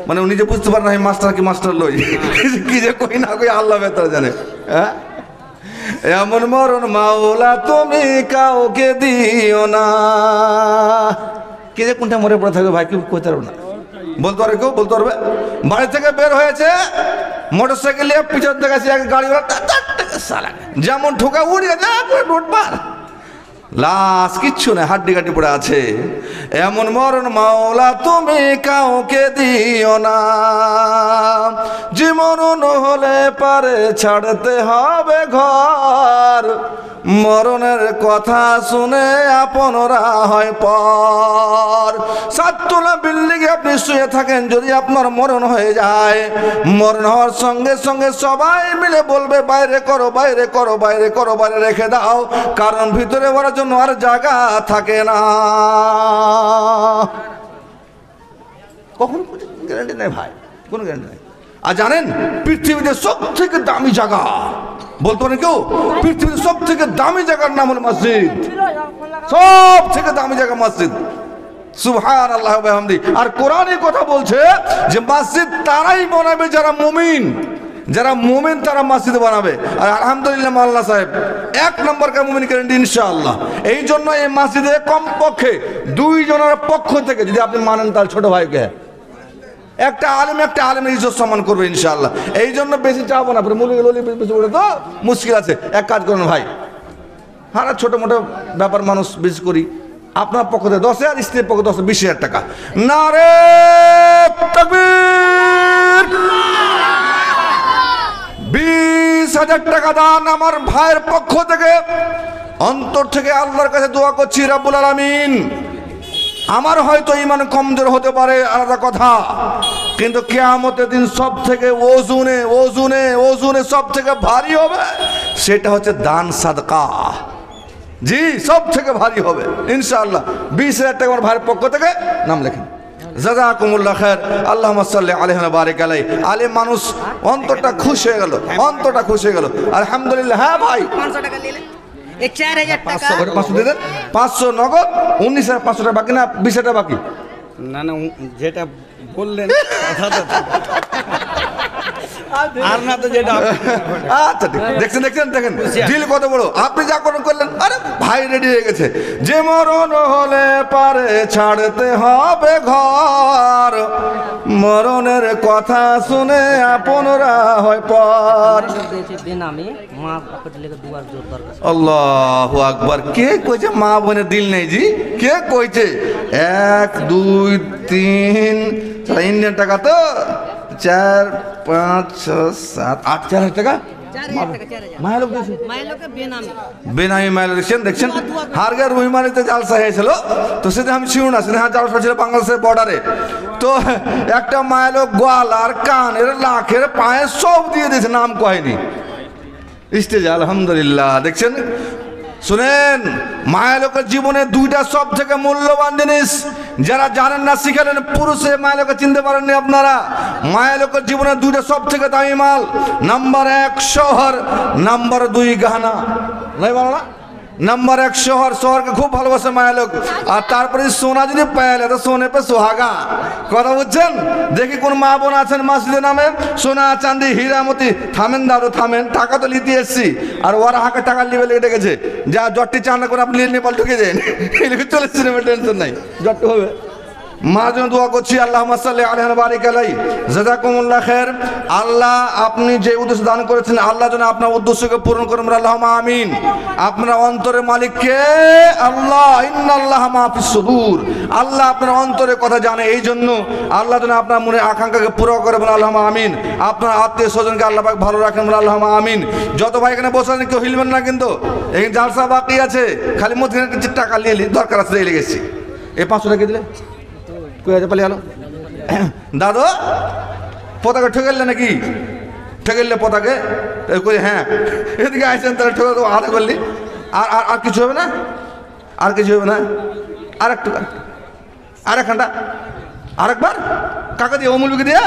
Speaker 1: মানে উনি যে বুঝতে পারেন আমি মাস্টার কি মাস্টার লই কি যে কই না কই আল্লাহ বেতার জানে। হ্যাঁ, এমন মরণ মাওলা তুমি কাউকে দিও না। কে যে কোনটা মরে পড়ে থাকবে ভাই কেউ কইতে পারবে না, বলতে পারবে কেউ? বলতে পারবে? বাড়ি থেকে বের হয়েছে মোটর সাইকেল নিয়ে, পিছন থেকে এক গাড়ি যেমন ঠোকা উড়িয়ে রোড পার, লাশ কিচ্ছু না, হাড্ডি গাড্ডি পড়ে আছে। এমন মরণ মাওলা তুমি কাউকে দিও না, যে মরণ হলে পারে ছাড়তে হবে ঘর, মরণের কথা শুনে আপনরা হয় পর। সাততলা বিল্ডিংয়ে আপনি শুয়ে থাকেন, যদি আপনার মরণ হয়ে যায়, মরণ হওয়ার সঙ্গে সঙ্গে সবাই মিলে বলবে বাইরে করো, বাইরে করো, বাইরে করো, বাইরে রেখে দাও, কারণ ভিতরে ওরার জন্য আর জায়গা থাকে না। কখন গ্যারান্টি নেই ভাই, কোনো গ্যারান্টি নেই। আর জানেন পৃথিবীতে সব থেকে দামি জায়গা বলতে পারেন কেউ? পৃথিবীতে সব থেকে দামি জায়গার নাম হলো মসজিদ। সব থেকে দামি জায়গা মসজিদ। সুবহানাল্লাহ ওয়া বিহামদি। আর কোরআনে কথা বলছে যে মসজিদ তারাই বানাবে যারা মুমিন, যারা মুমিন তারা মসজিদ বানাবে। আর আলহামদুলিল্লাহ মাওলানা সাহেব 1 নম্বর কা মুমিন গ্যারান্টি ইনশাআল্লাহ। এই জন্য এই মসজিদে কমপক্ষে 2 জনের পক্ষ থেকে, যদি আপনি মানেন তাহলে ছোট ভাইকে, একটা আলেমের ইজ্জত সম্মান করবে ইনশাআল্লাহ। এই জন্য বেশি চাবো না, বেশি বলে তো মুশকিল আছে। এক কাজ করুন ভাই, হ্যাঁ ছোট মোটো ব্যাপার মানুষ বেশি করি, আপনার পক্ষ থেকে 10,000, স্ত্রীর পক্ষ 20,000 টাকা। নারে তাকবীর। 20,000 টাকা দান আমার ভাইয়ের পক্ষ থেকে। অন্তর থেকে আল্লাহর কাছে দোয়া করছি, রাব্বুল আলামিন, আমার হয়তো ঈমান কমজোর হতে পারে, আলাদা কথা, কিন্তু কিয়ামতের দিন সব থেকে ওজনে সব থেকে ভারী হবে, সেটা হচ্ছে দান সাদকা। জি, সব থেকে ভারী হবে ইনশাআল্লাহ। 20,000 টাকা আমার ভাইয়ের পক্ষ থেকে নাম লেখেন। জাযাকুমুল্লাহ খায়র। আল্লাহুম্মা সাল্লি আলাইহি ওয়া বারিক আলাইহি। আলে মানুষ অন্তরটা খুশি হয়ে গেল, অন্তরটা খুশি হয়ে গেল। আলহামদুলিল্লাহ। হ্যাঁ ভাই,
Speaker 2: 500 টাকা নিলেন, 4,000 টাকা
Speaker 1: 500 দিয়ে দেন। 500 নগদ, 19,500 টাকা বাকি না 20 টাকা বাকি?
Speaker 3: না না, যেটা বললেন আর না তো যেটা।
Speaker 1: আচ্ছা ঠিক, দেখেন দিল কত বড়। আপনি যা করলেন, আরে ভাই রেডি হয়ে গেছে। যে মরণ হলে পারে ছাড়তে হবে ঘর, মরণের কথা শুনে আপনরা হয় পর। আল্লাহু আকবার। কে কইছে মা বোনের দিল নেই? জি, কে কইছে? 1 2 3 ইন্ডিয়ান টাকা তো 4 5 6 7 8 4,000 টাকা
Speaker 2: 4,000
Speaker 1: মায়ের লোক দিয়েছে।
Speaker 2: মাইলোকে
Speaker 1: বেনামি মায়ের দেখছেন। হারগার রুহিমানিতে জালসা হয়েছিল, তো সেটা আমি ছিল না, সেটা জালসা ছিল বাংলাদেশের বর্ডারে। তো একটা মায়ের লোক গোয়াল আর কান এর লাখের পায়ে সব দিয়ে দিয়েছে, নাম কয়নি স্টেজে। আলহামদুলিল্লাহ। দেখছেন, শুনেন, মায়ের লোকের জীবনে 2টা সব থেকে মূল্যবান জিনিস, যারা জানেন না শিখালেন। পুরুষে মায়ের লোকে চিনতে পারেননি আপনারা। মায়ের লোকের জীবনে 2টা সব থেকে দামি মাল, নাম্বার 1 শহর, নাম্বার 2 গহনা। নাই বলো না? নাম্বার 1 শহর, শহরকে খুব ভালোবাসে মায়ের লোক। আর তারপরে সোনা যদি পাইলে তো সোনে পে সোহাগা। কথা বুঝছেন? দেখি কোন মা বোন আছেন মসজিদের নামে সোনা চাঁদি হীরামতি। থামেন দাদু থামেন, টাকা তো নিতে এসছি, আর ওরা হাঁকে টাকা লিবে লেগে ডেকেছে, যা জটটি চান করে আপনি নেপাল ঢুকে যান, চলে সিনেমা, টেনশন নাই, জটটি হবে। মার জন্য দোয়া করছি, আল্লাহুম্মা সাল্লি আলাইহি ওয়া বারিক আলাইহি। জাযাকুমুল্লাহ খায়র। আল্লাহ আপনি যে উদ্দেশ্য দান করেছেন, আল্লাহ যেন আপনার উদ্দেশ্যকে পূরণ করেন, আল্লাহুম্মা আমিন। আপনার অন্তরের মালিক কে? আল্লাহ। ইন্নাল্লাহা মা ফিস সুদূর। আল্লাহ আপনার অন্তরের কথা জানে, এই জন্য আল্লাহ যেন আপনার মনে আকাঙ্ক্ষাকে পুরো করে, বলে আল্লাহুম্মা আমিন। আপনার আত্মীয় স্বজনকে আল্লাহ পাক ভালো রাখেন, বলে আল্লাহুম্মা আমিন। যত ভাই এখানে বসে আছেন কেউ হিলবেন না, কিন্তু এই জালসা বাকি আছে, খালি মধ্যে কিছু টাকা নিয়ে দরকার আছে, এই লেগেছি। এই 500 টাকা দিলে কই আছে পালিয়ে গেল। দাদু পতাকা ঠেকাইলে নাকি? ঠেকাইলে পতাকে কই? হ্যাঁ, এদিকে আসছেন তাহলে ঠেকা তো আধা করলি। আর কিছু হবে না? আর কিছু হবে না? আরেকখানটা আরেকবার কাকে দিয়ে? অমূলকে দিয়ে?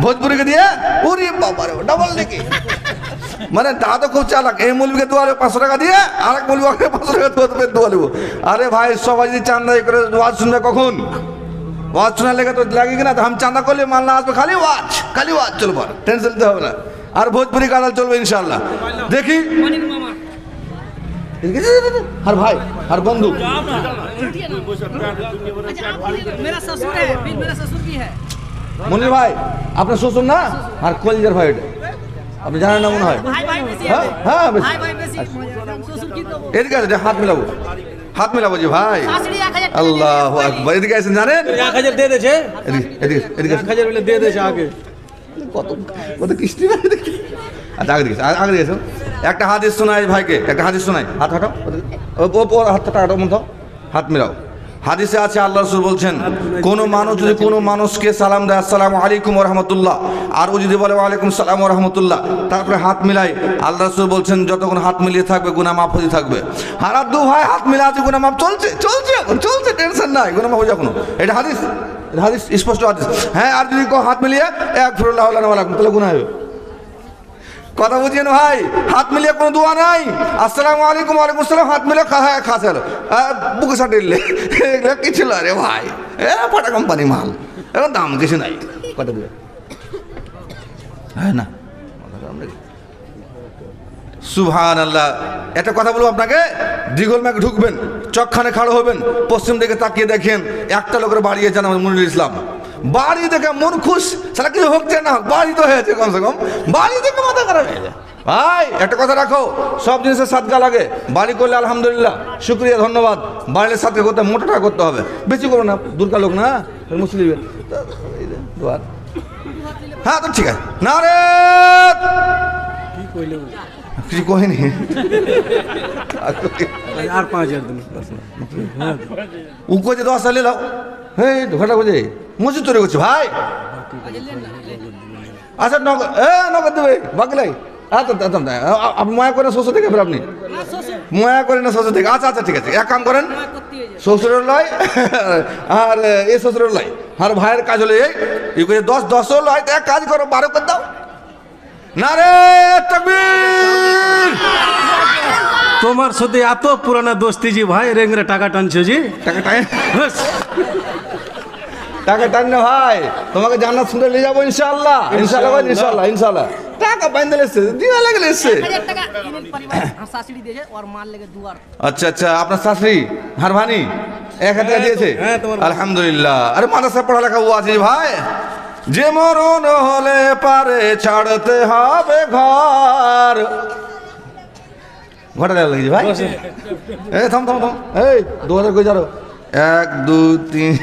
Speaker 1: ভোজপুরিকে দিয়ে? ওরে বাবা রে, ডাবল নাকি? মানে দাদা খুব চালাক। এই মৌলবীকে দোয়ালে 500 টাকা দিয়ে, আরেক মৌলবীকে 500 টাকা দোয়া দেবো। আরে ভাই, সবাই যদি চান্দা করে ওয়াজ শুনবে কখন? ওয়াজ শোনার লেগে তো লাগে কিনা? আমি চান্দা করলে মাল না আসবে, খালি ওয়াজ চলবে, টেনশন নিতে হবে না। আর ভোজপুরি গাজাল চলবে ইনশাল্লাহ। দেখি আর ভাই আর বন্ধু, মনির ভাই আপনার শ্বশুর না? আর কলিজার ভাই, এটা আপনি জানেন না মনে হয়? হ্যাঁ, এদিকে আছে, হাত মেলাবো, হাত মেলাবো জি ভাই। আল্লাহু আকবার। এদিকে আছেন জানেন?
Speaker 3: 1,000 দিয়ে দিয়েছে,
Speaker 1: এদিকে
Speaker 3: 1,000 দিয়ে দিয়েছে আগে।
Speaker 1: কত কিস্তি। আচ্ছা আগে দিয়েছে, আগে দিয়েছে। একটা হাদিস শোনাই ভাইকে, একটা হাদিস শোনাই। হাত হাঁটাও, ওর হাতটা হাঁটাও, মন দাও, হাত মিলাও। হাদিসে আছে আল্লাহ রাসূল বলছেন, কোনো মানুষ যদি কোনো মানুষকে সালাম দেয় আসসালামু আলাইকুম ওয়া রাহমাতুল্লাহ, আর ও যদি বলে ওয়া আলাইকুম সালাম ওয়া রাহমাতুল্লাহ, তারপরে হাত মিলাই, আল্লাহ রাসূল বলছেন যতক্ষণ হাত মিলিয়ে থাকবে গুনাহ মাফ হতে থাকবে। আর দু ভাই হাত মিলা আছে, গুনাহ মাফ চলছে চলছে এখন চলছে, টেনশন নাই, গুনাহ মাফ হয়ে যাবে। এটা হাদিস, এটা হাদিস, স্পষ্ট হাদিস। হ্যাঁ, আর যদি হাত মিলিয়ে একফিরুল্লাহ ওয়া লাকুম, তাহলে গুনাহ হবে। কথা বুঝছেন ভাই? হাত মিলিয়ে কোনো দোয়া নাই। আসসালামু আলাইকুম ওয়া আলাইকুম আসসালাম, হাত মিলে খাস হলো, বুকে সাটিলে এগুলো কি ছিল রে ভাই? ফাটা কোম্পানি মাল, এখন দাম কিছু নাই। কথা দিবে হ্যাঁ না, সুবহানাল্লাহ। একটা কথা বলবো আপনাকে, দিগল ম্যাক ঢুকবেন, চকখানে খাড়ো হবেন, পশ্চিম দিকে তাকিয়ে দেখেন একটা লোকের বাড়ি আছে নাম মনিরুল ইসলাম। বাড়ি দেখে মন খুশ, সারা কিছু হোক না হোক, বাড়ি তো হয়েছে কমসে কম, বাড়ি দেখে মাথা খারাপ হয়ে যায়। ভাই একটা কথা রাখো, সব জিনিসের সাদকা লাগে। বাড়ি করলে আলহামদুলিল্লাহ, শুক্রিয়া, ধন্যবাদ। বাড়ির সাদকা করতে মোটা টাকা করতে হবে, বেশি করো না, দূরকার লোক না, মুসলিম। হ্যাঁ তো ঠিক আছে না রে,
Speaker 3: কি কইলে
Speaker 1: কিছু কহিনি।
Speaker 3: আর 5000 দিন
Speaker 1: উকো যে 10 সালে লাও, হ্যাঁ ঘটা বুঝে মসজিদ তৈরি করছে ভাই। আচ্ছা নগদ দেবে বাকি লাই। আচ্ছা আপনি ময়া করেন শ্বশুর থেকে, আপনি ময়া করেন না শ্বশুর থেকে? আচ্ছা আচ্ছা ঠিক আছে, এক কাম করেন, শ্বশুরের লয় আর এ শ্বশুরের লয়, আর ভাইয়ের কাজ হলে এই 10 লয়, এক কাজ করো 12 করে দাও। নারে তাকবীর!
Speaker 4: তোমার সাথে এত পুরানা দোস্তি জি ভাই, রেংরে টাকা টানছো জি।
Speaker 1: টাকা টান না ভাই, তোমাকে জান্নাত শুনে নিয়ে যাবো ইনশাআল্লাহ, ইনশাআল্লাহ ভাই, ইনশাআল্লাহ ইনশাআল্লাহ। টাকা বাইন্দে এসছে, দিয়া লাগলে এসছে।
Speaker 2: 1000 টাকা ইনের পরিবার আর শাশুড়ি দিয়েছে, ওর মাল লেগে দুয়ার।
Speaker 1: আচ্ছা আচ্ছা, আপনার শাশুড়ি হারভানি 1000 টাকা দিয়েছে, আলহামদুলিল্লাহ। আরে মাদ্রাসা পড়ালেখা ও আছে ভাই। যে মরণ হলে পারে ছাড়তে হবে ঘর, ঘটা লাগছে ভাই। এই থাম থাম থাম, এই 2000 কই যারো? 1 2 3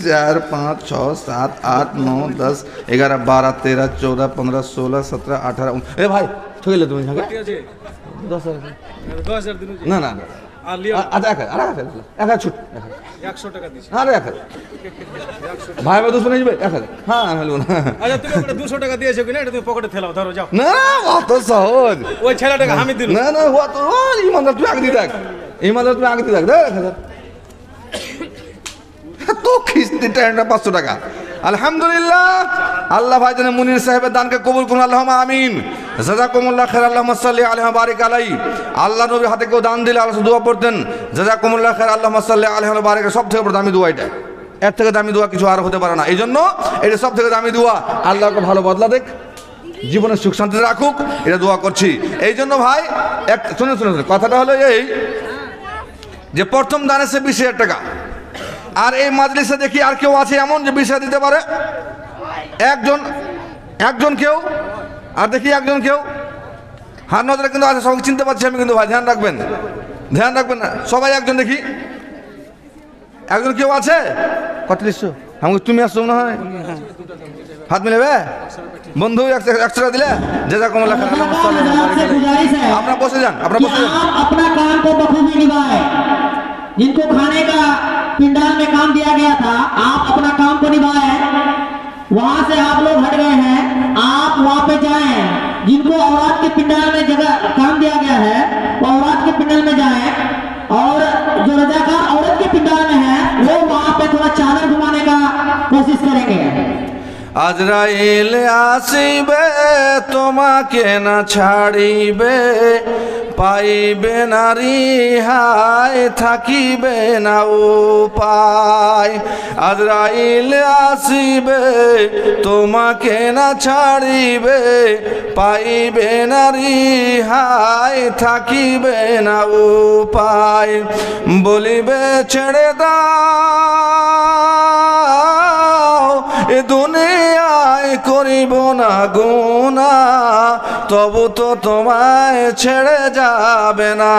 Speaker 1: 4 5 6 7 8 9 10 11 12 13 14 15 16 17 18 এ ভাই ঠকেলে তুমি ঝাঁকে
Speaker 3: 10000 দিন
Speaker 1: না না
Speaker 3: আর লিও।
Speaker 1: আচ্ছা এক ছুট
Speaker 3: 100 টাকা দিছি।
Speaker 1: আরে এক ভাই ভাই দুশো নিয়ে যাবে 1000। হ্যাঁ হলো না।
Speaker 3: আচ্ছা তুমি ওটা 200 টাকা দিয়েছো কিনা, এটা তুমি পকেটে ফেলাও, ধরো যাও।
Speaker 1: না অত সহজ
Speaker 3: ওই ছেলেটাকে আমি দিল।
Speaker 1: না না, ও তো ইমানদার, তুই আগে দিয়ে দেখ, ইমানদার তুমি আগে দিয়ে দেখ, দেখ 1000 তো কিস্তিটা 500 টাকা। আলহামদুলিল্লাহ, আল্লাহ ভাইজান মুনির সাহেবের দানকে কবুল করুন, আল্লাহুম্মা আমিন। জাযাকুমুল্লাহ খাইর, আল্লাহুম্মা সাল্লি আলাইহি ওয়া বারিক আলাইহি। আল্লাহ নবীর হাতে কেউ দান দিলে আল্লাহ দোয়া পড়তেন, জাযাকুমুল্লাহ খাইর, আল্লাহুম্মা সাল্লি আলাইহি ওয়া বারিক। সব থেকে বড় দামি দোয়া এটা, এর থেকে দামি দোয়া কিছু আর হতে পারে না। এই জন্য এটা সব থেকে দামি দোয়া। আল্লাহকে ভালো বদলা দেখ, জীবনের সুখ শান্তি রাখুক, এটা দোয়া করছি। এই জন্য ভাই শুনে কথাটা হলো এই যে প্রথম দান এসে 20,000 টাকা। আর এই মাজলিসে দেখি আর কেউ আছে এমন যে 20,000 দিতে পারে? একজন কেউ, আর দেখি একজন কেউ হার নজরে কিন্তু আছে, সবাই চিনতে পারছি আমি কিন্তু ভাই, ধ্যান রাখবেন না সবাই। একজন দেখি, একজন কেউ আছে? কত লিখছো? আমাকে তুমি আসছো মনে হয়, হাত মিলেবে বন্ধু 100 টাকা দিলে জাযাকুমুল্লাহ খাইর। আপনারা বসে যান,
Speaker 5: अपना काम को बखूबी निभाए। जिनको खाने का पिंडाल में काम दिया गया था, आप अपना काम को निभाएं। वहां से आप लोग हट गए हैं, आप वहां पे जाएं। जिनको औरत के पिंडाल में जगह काम दिया गया है, वो औरत के पिंडाल में जाएं। और जो रजाकार औरत के पिंडाल में है, वो वहां पे थोड़ा चादर घुमाने का कोशिश करेंगे।
Speaker 1: আজরাইল আসিবে তোমাকে না ছাড়িবে, পাইবে না রিহাই, থাকিবে না উপায়। আজরাইল আসিবে তোমাকে না ছাড়িবে, পাইবে না রিহাই, থাকিবে না উপায়। বলিবে ছেড়ে দাও এ দুনিয়ায় করিব না গুনাহ, তবু তো তোমায় ছেড়ে যাবে না।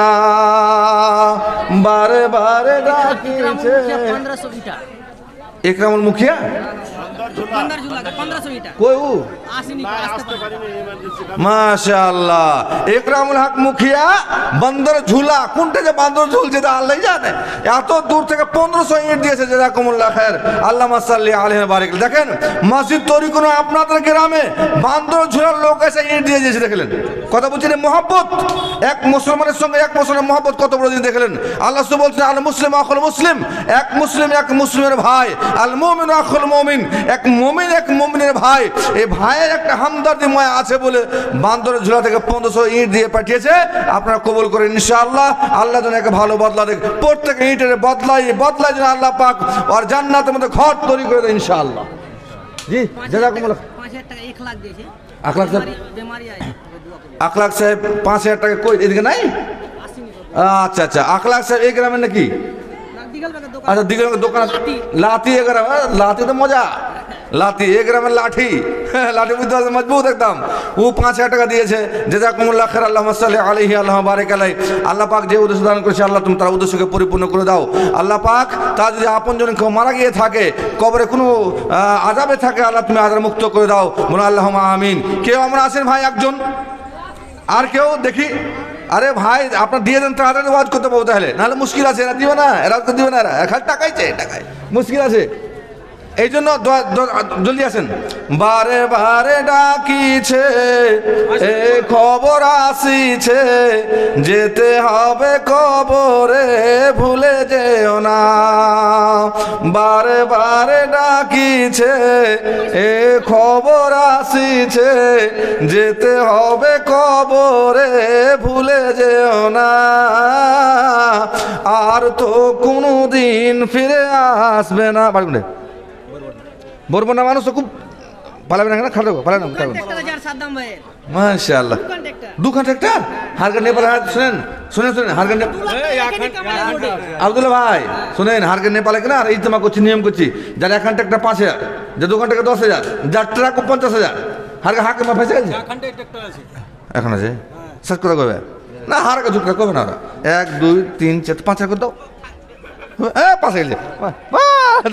Speaker 1: বারে বারে ডাকিছে
Speaker 2: 1500 বিটা
Speaker 1: একরামুল মুখিয়া,
Speaker 2: बंदर झूला का 1500 ईटा
Speaker 1: कोई
Speaker 2: आसी नहीं आस्ते पर
Speaker 1: মাশাআল্লাহ একরামুল হক মুখিয়া বান্দর ঝুলা কোনটা যে বান্দর ঝুলছে তা আল্লাহই জানে এত দূর থেকে 1500 ইট দিয়েছে জাযাকুমুল্লাহ খায়ের আল্লাহুম্মা সাল্লি আলাইহি ওয়া বারিক দেখেন মসজিদ তৈরি কোনো আপনাদের গ্রামে বান্দর ঝুলার লোক এসে ইট দিয়ে দিয়েছে দেখলেন কথা বলছেন মহব্বত এক মুসলমানের সঙ্গে এক মুসলমানের মহব্বত কত বড় দিন দেখলেন আল্লাহ সুবহানাহু বলছেন আল মুসলিম আখুল মুসলিম এক মুসলিমের ভাই আল মুমিনু আখুল মুমিন এক মুমিনের ভাই এই ভাইয়ের একটা হামদর্দি মায়া আছে বলে বান্দরের ঝুলা থেকে 1500 ইট দিয়ে পাঠিয়েছে আপনারা কবুল করেন ইনশাআল্লাহ আল্লাহ যেন একে ভালো বদলা দেয় প্রত্যেক ইটের বদলাই যেন আল্লাহ পাক আর জান্নাতের মধ্যে ঘর তৈরি করে দেয় ইনশাআল্লাহ জি জাযাকুমুল্লাহ
Speaker 2: 5000 টাকা 1 লাখ দিয়েছে
Speaker 1: 1 লাখ
Speaker 2: बीमारी आई दुआ करो
Speaker 1: 1 লাখ সাহেব 5000 টাকা কই এদিকে নাই
Speaker 2: आसी नहीं
Speaker 1: আচ্ছা 1 লাখ সাহেব এই গ্রামের নাকি
Speaker 2: दिगल का दुकान
Speaker 1: আচ্ছা দিকে দোকান লাঠি এ গ্রাম লাঠি তো মজা লাঠি এ গ্রামের লাঠি লাঠি বুঝতে পারছে মজবুত একদম ও 5000 টাকা দিয়েছে জাযাকুমুল্লাহ খাইর আল্লাহুম্মা সাল্লি আলাইহি আল্লাহুম্মা বারিক আলাইহি আল্লাহ পাক যে উদ্দেশ্য দান করেছে আল্লাহ তুমি তার উদ্দেশ্যকে পরিপূর্ণ করে দাও আল্লাহ পাক তার যদি আপনজন কেউ মারা গিয়ে থাকে কবরে কোনো আযাবে থাকে আল্লাহ তুমি আযাব মুক্ত করে দাও বলো আল্লাহুম্মা আমিন কেউ আমরা আছেন ভাই একজন আর কেউ দেখি আরে ভাই আপনার দিয়ে দেন তাড়াতাড়ি ওয়াজ করতে পাবো তাহলে নাহলে মুশকিল আছে এরা দিবে না এরা তো দিবে না এরা খালি টাকাই চাই টাকায় মুশকিল আছে এই জন্য জলদি আসেন বারে বারে ডাকিছে এ খবর আসিছে যেতে হবে কবরে ভুলে যেও না বারে বারে ডাকিছে এ খবর আসিছে যেতে হবে কবরে ভুলে যেও না আর তো কোনো দিন ফিরে আসবে না বাড়ি বরবনা মানুষ তো খুব পালাবে না খারাপ পালাবে না
Speaker 2: कॉन्ट्रैक्टर हजार साद्दाम भाई
Speaker 1: মাশাআল্লাহ
Speaker 2: कॉन्ट्रैक्टर
Speaker 1: দু কন্ট্রাক্টর হারগান নেপাল শুনেন হারগান আব্দুল্লাহ ভাই শুনেন হারগান নেপালে কিনা আর ইজতেমা করছি নিয়ম করছি যার এক কন্ট্রাক্টর 5000 যে দু কন্ট্রাক্টর 10000 যার ট্রাক 50000 হারগা হাকে মা ফেসে গেছে এখন আছে শেষ করে কবে না হারগা ঝুকরা কবে না 1 2 3 4 5 করে দাও পাশে গেছে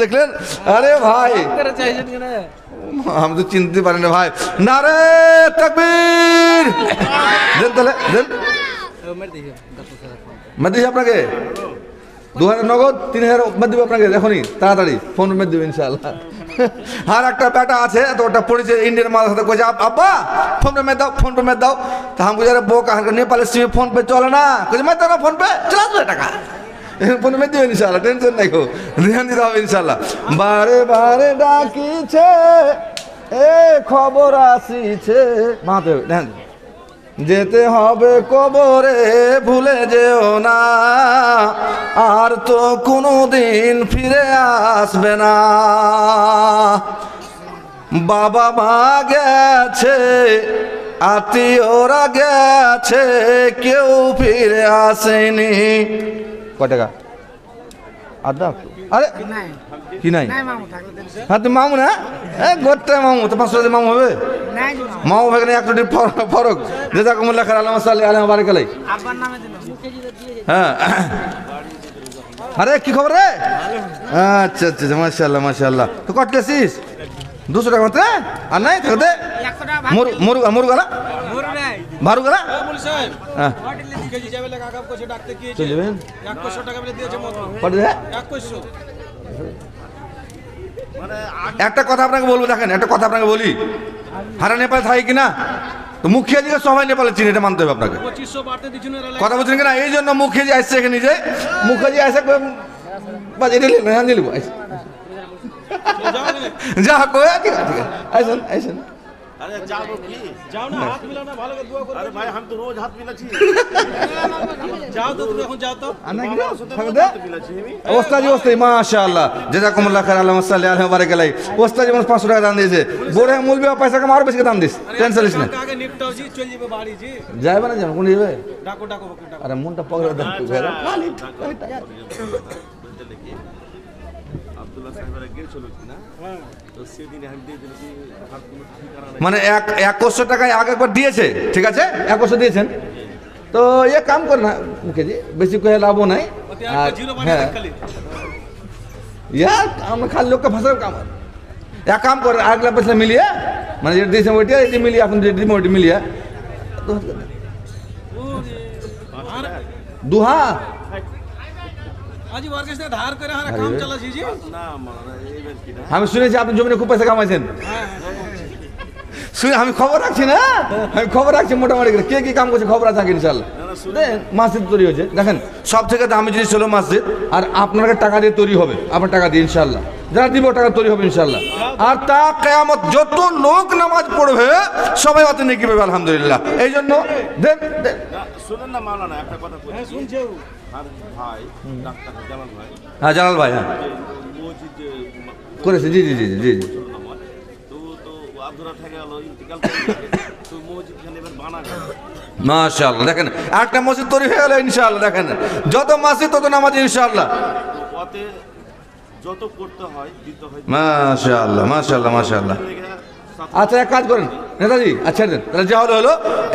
Speaker 1: দেখলেন আরে ভাই আমি তো চিনতে পারি না ভাই নারে তাকবীর দেন তাহলে দেন মেদ দিই আপনাকে 2000 নগদ 3000 মেদ দিব আপনাকে এখনই তাড়াতাড়ি ফোন মেদ দিব ইনশাআল্লাহ আর একটা বেটা আছে তো ওটা পড়েছে ইন্ডিয়ান মাল সাথে কইছে আব্বা ফোন পে মেদ দাও তা हम गुजारे बोका नेपाली सिम फोन पे चले ना कइছে मैं तेरा फोन पे चला दो टाका ফোন মে দিও ইনশাআল্লাহ টেনশন নাই কো ধ্যান দিতে হবে ইনশাআল্লাহ বারে বারে ডাকিছে এ খবর আসিছে মাতে ধ্যান যেতে হবে কবরে ভুলে যেও না আর তো কোনো দিন ফিরে আসবে না বাবা মা গেছে আত্মীয়রা গেছে কেউ ফিরে আসেনি কয় টাকা আদা আরে কি নাই হ্যাঁ তুমি মামু না গোটাই মামু তো 500 মামু হবে মামু ভাগে এক কোটি ফরক জাযাকুমুল্লাহ খাইর আল্লাহুম্মা সাল্লি আলাইহি বারিক আলাইহি হ্যাঁ আরে কি খবর রে আচ্ছা মাশাআল্লাহ তো কত লেছিস 200 টাকা মাত্র আর নাই থাকে মুরগালা ভারু গলা হ্যাঁ
Speaker 3: কেজি যাবে লাগা আগাম কোছে ডাকতে গিয়েছে
Speaker 1: চলে যাবেন
Speaker 3: 100 টাকা বলে দিয়েছে মত
Speaker 1: কত রে
Speaker 3: 100
Speaker 1: মানে একটা কথা আপনাকে বলবো দেখেন একটা কথা আপনাকে বলি হারা নেপাল থাকে কিনা তো মুখিয়া দিকে সবাই নেপালে চিনি এটা মানতে হবে আপনাকে
Speaker 3: 2500 বাড়তে দিছুন
Speaker 1: কথা বলছেন কিনা এই জন্য মুখিয়াজি আসছে এখানে যে মুখিয়াজি আসে বাজ এটা নিলে না নিলবো যা কই ঠিক আছে আইসেন
Speaker 6: अरे जाओ की
Speaker 3: যাও না হাত মিলাও না ভালো করে দোয়া করো
Speaker 6: अरे भाई हम तो रोज हाथ मिलाची
Speaker 3: যাও তো তুমি এখন যাও তো
Speaker 1: আনা কি থাকে দে ওস্তাজি মাশাআল্লাহ জাযাকুমুল্লাহ খাইর আল্লাহুম্মা সাল্লি আলাইহি ওয়া বারিক আলাইহি ওস্তাজি মানে 500 টাকা দান দিয়েছে বড় মূলবি পয়সা কম আর বেশি দাম দিস টেনশন লিস না
Speaker 3: আগে নিপটাও জি চল যাবে বাড়ি জি
Speaker 1: যাইবে না যাবে কোন যাবে
Speaker 3: ডাকো
Speaker 1: আরে মনটা পগড়ে দাও বেরা খালি
Speaker 6: अब्दुल्ला साहब गिर चलो ना तो সেদিন हम दे দিয়েছি হাত গুলো ঠিক করা
Speaker 1: মানে 100 টাকায় আগে একবার দিয়েছে ঠিক আছে 100 দিয়েছেন তো ये काम करना मुखिया जी বেশি কই লাভ নাই
Speaker 3: আর জিরো বানিয়ে খালি
Speaker 1: यार हम खाली लोग का फसल काम এক কাম করে আগলা পয়সা মিলিয়ে মানে যেটা দিয়েছেন ওইটা এটি মিলিয়ে এখন যেটি দিবেন ওইটি মিলিয়ে দুহা
Speaker 3: আজি ওর কাছে ধার করে হারা কাম চালাছি জি
Speaker 6: না মাওলানা এইবার কি না
Speaker 1: আমি শুনেছি আপনি জমিনে খুব পয়সা কামাইছেন শুনে আমি খবর রাখছি না আমি খবর রাখছি মোটামুটি করে কে কি কাম করছে খবর আছে ইনশাল্লাহ মসজিদ তৈরি হয়েছে দেখেন সব থেকে দামি জিনিস হলো মসজিদ আর আপনাকে টাকা দিয়ে তৈরি হবে আপনার টাকা দিয়ে ইনশাল্লাহ যারা দিব টাকা তৈরি হবে ইনশাল্লাহ আর তা কিয়ামত যত লোক নামাজ পড়বে সবাই অত নেকি পাবে আলহামদুলিল্লাহ এই জন্য দেন
Speaker 6: শুনেন না মাওলানা একটা কথা বলি
Speaker 3: শুনছো
Speaker 6: আর ভাই ডাক্তার জামাল ভাই
Speaker 1: হ্যাঁ জালাল ভাই হ্যাঁ
Speaker 6: মসজিদ
Speaker 1: করেছে জি জি জি জি জি
Speaker 6: নামাজ তো তো আব্দুরা থেকে গেল ইন্তিকাল করে তো মসজিদ খানে এবার বানা গেল
Speaker 1: মাশাআল্লাহ দেখেন একটা মসজিদ তৈরি হয়ে গেল ইনশাআল্লাহ দেখেন যত মসজিদ তত নামাজ ইনশাআল্লাহ
Speaker 6: ওতে যত করতে হয় দিতে হয়
Speaker 1: মাশাআল্লাহ মাশাআল্লাহ মাশাআল্লাহ আচ্ছা এক কাজ করেন নেতাজি আচ্ছা দেন তাহলে যা হলো হলো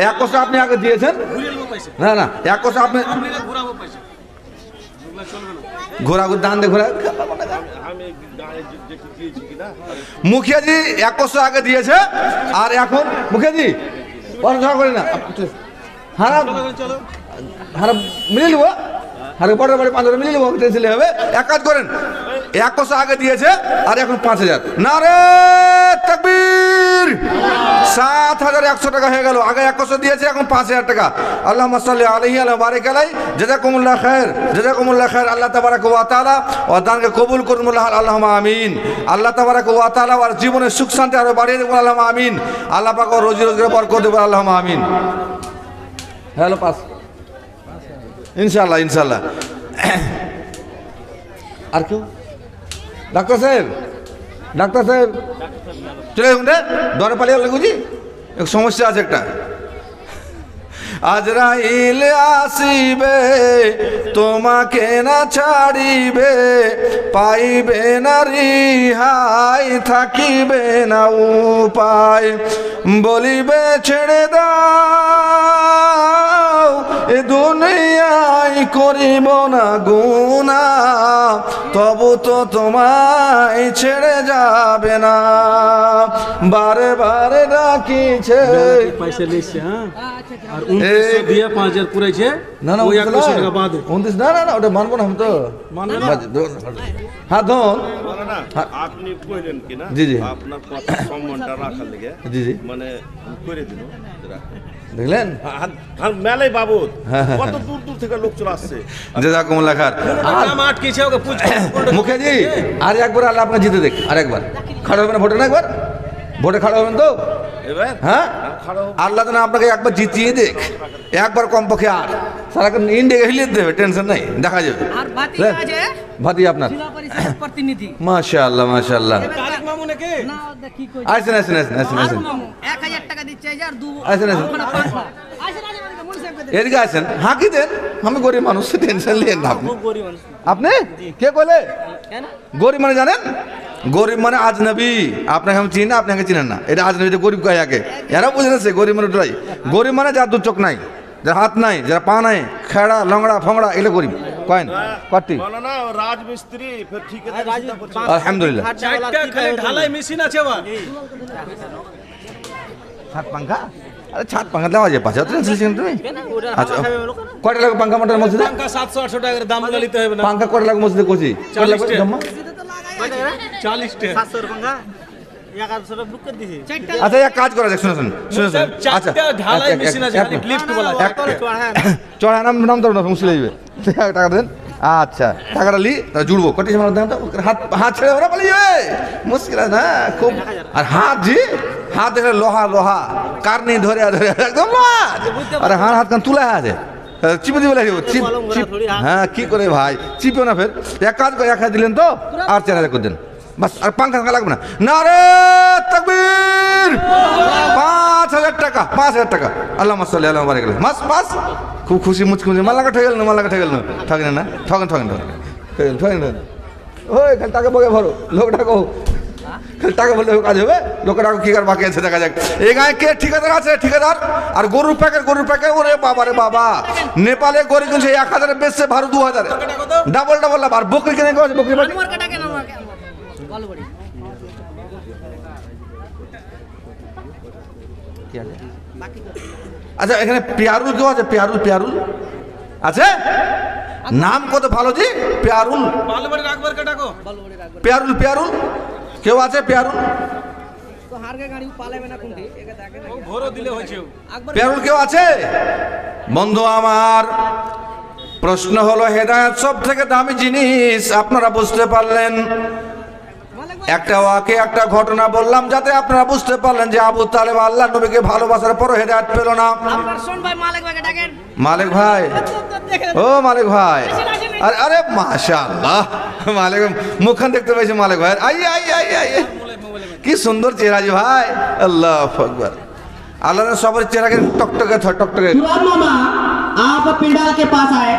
Speaker 1: এক কোষা আপনি আগে দিয়েছেন
Speaker 3: ঘুরিয়ে পয়সা
Speaker 1: না না এক কোষা আপনি
Speaker 3: আপনি ঘুরাবো পয়সা এগুলা চলবে না
Speaker 1: ঘোরা দান দিয়ে ঘোরা
Speaker 6: আমি গায়ে যেটি দিয়েছি কিনা
Speaker 1: মুখিয়াজি এক কোষা আগে দিয়েছে আর এখন মুখিয়াজি পড়াশোনা করি না হারা
Speaker 3: চলো
Speaker 1: হারা মিলে নেবো হারে পরের বাড়ি 5,000 মিলে নেবো টেনশন হবে এক কাজ করেন এক কোষা আগে দিয়েছে আর এখন 5,000 না রে তাকবীর 7,100 টাকা হয়ে গেল আগে এক কোষা দিয়েছে এখন 5,000 টাকা আল্লাহুম্মা সাল্লি আলাইহি ওয়া বারিক আলাইহি জাযাকুমুল্লাহ খায়ের আল্লাহ তাবারাক ওয়া তাআলা ও দানকে কবুল করুন আল্লাহুম্মা আমিন আল্লাহ তাবারাক ওয়া তাআলা আর জীবনে সুখ শান্তি আরো বাড়িয়ে দেবেন আল্লাহুম্মা আমিন আল্লাহ পাক ওর রোজি রোজগারে বরকত দেবেন আল্লাহুম্মা আমিন হ্যালো পাস ইনশাআল্লাহ ইনশাআল্লাহ আর কেউ ডাক্তার সাহেব চলে যাবেন রে দরে পালিয়ে লাগুজি এক সমস্যা আছে একটা আজরাইল আসিবে তোমাকে না ছাড়িবে পাইবে না রিহাই থাকিবে না উপায় বলিবে ছেড়ে দাও এ দুনিয়ায় করিব না গুনাহ তবু তো তোমায় ছেড়ে যাবে না বারে বারে ডাকিছে
Speaker 3: পয়সা লিখছে হ্যাঁ
Speaker 2: আচ্ছা আচ্ছা
Speaker 3: আর 2900 দিয়ে 5000 পুরাইছে
Speaker 1: না না
Speaker 3: ওই 100 টাকা বাদ
Speaker 1: 29 না ওটা মানবো না আমি তো
Speaker 3: মানবে না?
Speaker 1: হ্যাঁ ধন
Speaker 6: না আপনি কইলেন কিনা
Speaker 1: জি, জি।
Speaker 6: আপনার কথা সম্মানটা রাখার লেগে
Speaker 1: জি জি
Speaker 6: মানে করে দিল
Speaker 1: দেখলেন
Speaker 6: মেলাই বাবদ
Speaker 1: হ্যাঁ, হ্যাঁ,
Speaker 6: কত দূর দূর থেকে লোক চলে আসছে
Speaker 1: জাযাকুমুল্লাহ খায়ের আর
Speaker 3: নাম আটকেছে ওকে পুছ
Speaker 1: মুখিয়াজি আর একবার আল্লাহ আপনাকে জিতে দেখ আর একবার খাড়া হবেন ভোটে না একবার ভোটে খাড়া হবেন তো
Speaker 6: এবার
Speaker 1: হ্যাঁ
Speaker 6: খারাপ
Speaker 1: আল্লাহ যেন আপনাকে একবার জিতিয়ে দেখ একবার কমপক্ষে আর সারাক্ষণ ইন্ডিয়া হিলিয়ে দেবে টেনশন নাই দেখা যাবে
Speaker 2: আর বাতি আছে
Speaker 1: ভাতি আপনার
Speaker 2: জেলা পরিষদ প্রতিনিধি
Speaker 1: মাশাআল্লাহ মাশাআল্লাহ
Speaker 3: তারিক মামু নাকি
Speaker 2: না ওটা কি কই
Speaker 1: আসেন আসেন আসেন আসেন
Speaker 2: আর
Speaker 1: আসেন
Speaker 2: মামু 1000 টাকা দিচ্ছে এই যে আর দু
Speaker 1: আসেন, আসেন।
Speaker 2: ওখানে পাঁচটা। আসেন আসেন মুনি সাহেবকে দেন
Speaker 1: এদিকে আসেন হাঁকি দেন আমি গরিব মানুষ টেনশন নিয়েন না আপনি আপনি কে বলে গরিব মানে জানেন গরিব মানে আজনবী আপনাকে আমি চিনি না আপনাকে চিনেন না এটা আজনবী গরিব কয় আগে এরা বুঝে নেছে গরিব মানে ওটাই গরিব মানে যার দু চোখ নাই যার হাত নাই যারা পা নাই খেড়া লংড়া ফংড়া এগুলো গরিব কয়েন কটি
Speaker 6: না রাজমিস্ত্রি ফের ঠিক আছে
Speaker 1: আলহামদুলিল্লাহ
Speaker 3: চারটা খালি ঢালাই মেশিন আছে বা
Speaker 1: ছাদ পাঙ্খা আরে ছাদ পাঙ্খা দেওয়া যায় পাঁচ টেনশন তুমি আচ্ছা কয়টা লাগবে পাঙ্খা মোটর মসজিদে
Speaker 3: টাকা 700-800 টাকার দাম গুলো নিতে হবে না
Speaker 1: পাঙ্খা কয়টা লাগবে মসজিদে কোচি
Speaker 3: 40 টা।
Speaker 1: জম্মা
Speaker 3: 40 টাকা
Speaker 2: চারটা
Speaker 1: আচ্ছা এক কাজ করা যাক শুনুন শুনুন আচ্ছা
Speaker 3: চারটা ঢালাই মেশিন আছে খালি লিফট বলা
Speaker 1: চড়া নাম তো না মুশকিল হইবে টাকা দেন আচ্ছা টাকাটা লি তা জুড়বো কটি সময় দেন তো হাত হাত ছেড়ে ওরা পালিয়ে যাবে মুশকিল আছে না খুব আর হাত জি হাত দেখে লোহা কার নেই ধরে একদম আরে হাত কান তুলে আছে চিপে দিবে লাগে চিপ হ্যাঁ কি করে ভাই চিপেও না ফের এক কাজ করে 1,000 দিলেন তো আর 4,000 করে দেন বাস আর পাঙ্খা লাগবে না না রে তাকবীর 5,000 টাকা 5,000 টাকা আল্লাহ মাসাল্লাহ আল্লাহ বারিক আলাইহি মাস খুব খুশি মুচকুচি মাল্লাকা ঠেগেল না ঠগেন না ঠগেন ওই খালি টাকা বগে ভরো লোক ডাকো খালি টাকা বললে কাজ হবে লোকের ডাকো কি কার বাকি আছে দেখা যাক এই গায়ে কে ঠিকাদার আছে ঠিকাদার আর গরুর প্যাকেট ওরে বাবা রে বাবা নেপালে গরু কিনছে 1,000 বেচছে ভারত 2,000 ডাবল লাভ আর বকরি কিনে গেছে বকরি বাড়ি
Speaker 2: আমার কাটা কেন আমার বল বড়ি
Speaker 1: কি আছে? আচ্ছা এখানে পেয়ারুল কেউ আছে? পেয়ারুল পেয়ারুল আছে? নাম কত ভালো জি, পেয়ারুল।
Speaker 3: বালবাড়ির আকবরকে ডাকো।
Speaker 1: পেয়ারুল পেয়ারুল কেউ আছে? পেয়ারুল
Speaker 2: তো হারগে গাড়ি পালাবে না কোনটি একে দেখে না
Speaker 3: ও ভোরও দিলে হয়েছে ও।
Speaker 2: আকবর
Speaker 1: পেয়ারুল কেউ আছে? বন্ধু আমার, প্রশ্ন হলো হেদায়েত সব থেকে দামি জিনিস। আপনারা বুঝতে পারলেন,
Speaker 2: মালিক ভাই
Speaker 1: একটা ওয়াকে একটা ঘটনা বললাম যাতে আপনারা বুঝতে পারলেন যে আবু তালেব আল্লাহ নবীকে ভালোবাসার পরও হেদায়েত পেল না।
Speaker 2: আপনার শোন ভাই মালিক ভাইকে ডাকেন।
Speaker 1: মালিক ভাই, ও মালিক ভাই, আরে আরে মাশাআল্লাহ, মালিক মুখখান দেখতে পাইছি মালিক ভাই। আই আই আই আই কি সুন্দর চেহারা জি ভাই, আল্লাহু আকবার। আল্লাহ ने সবার চেহারাকে টকটকে টকটকে।
Speaker 5: तुराब मामा आप पिंडाल के पास आए।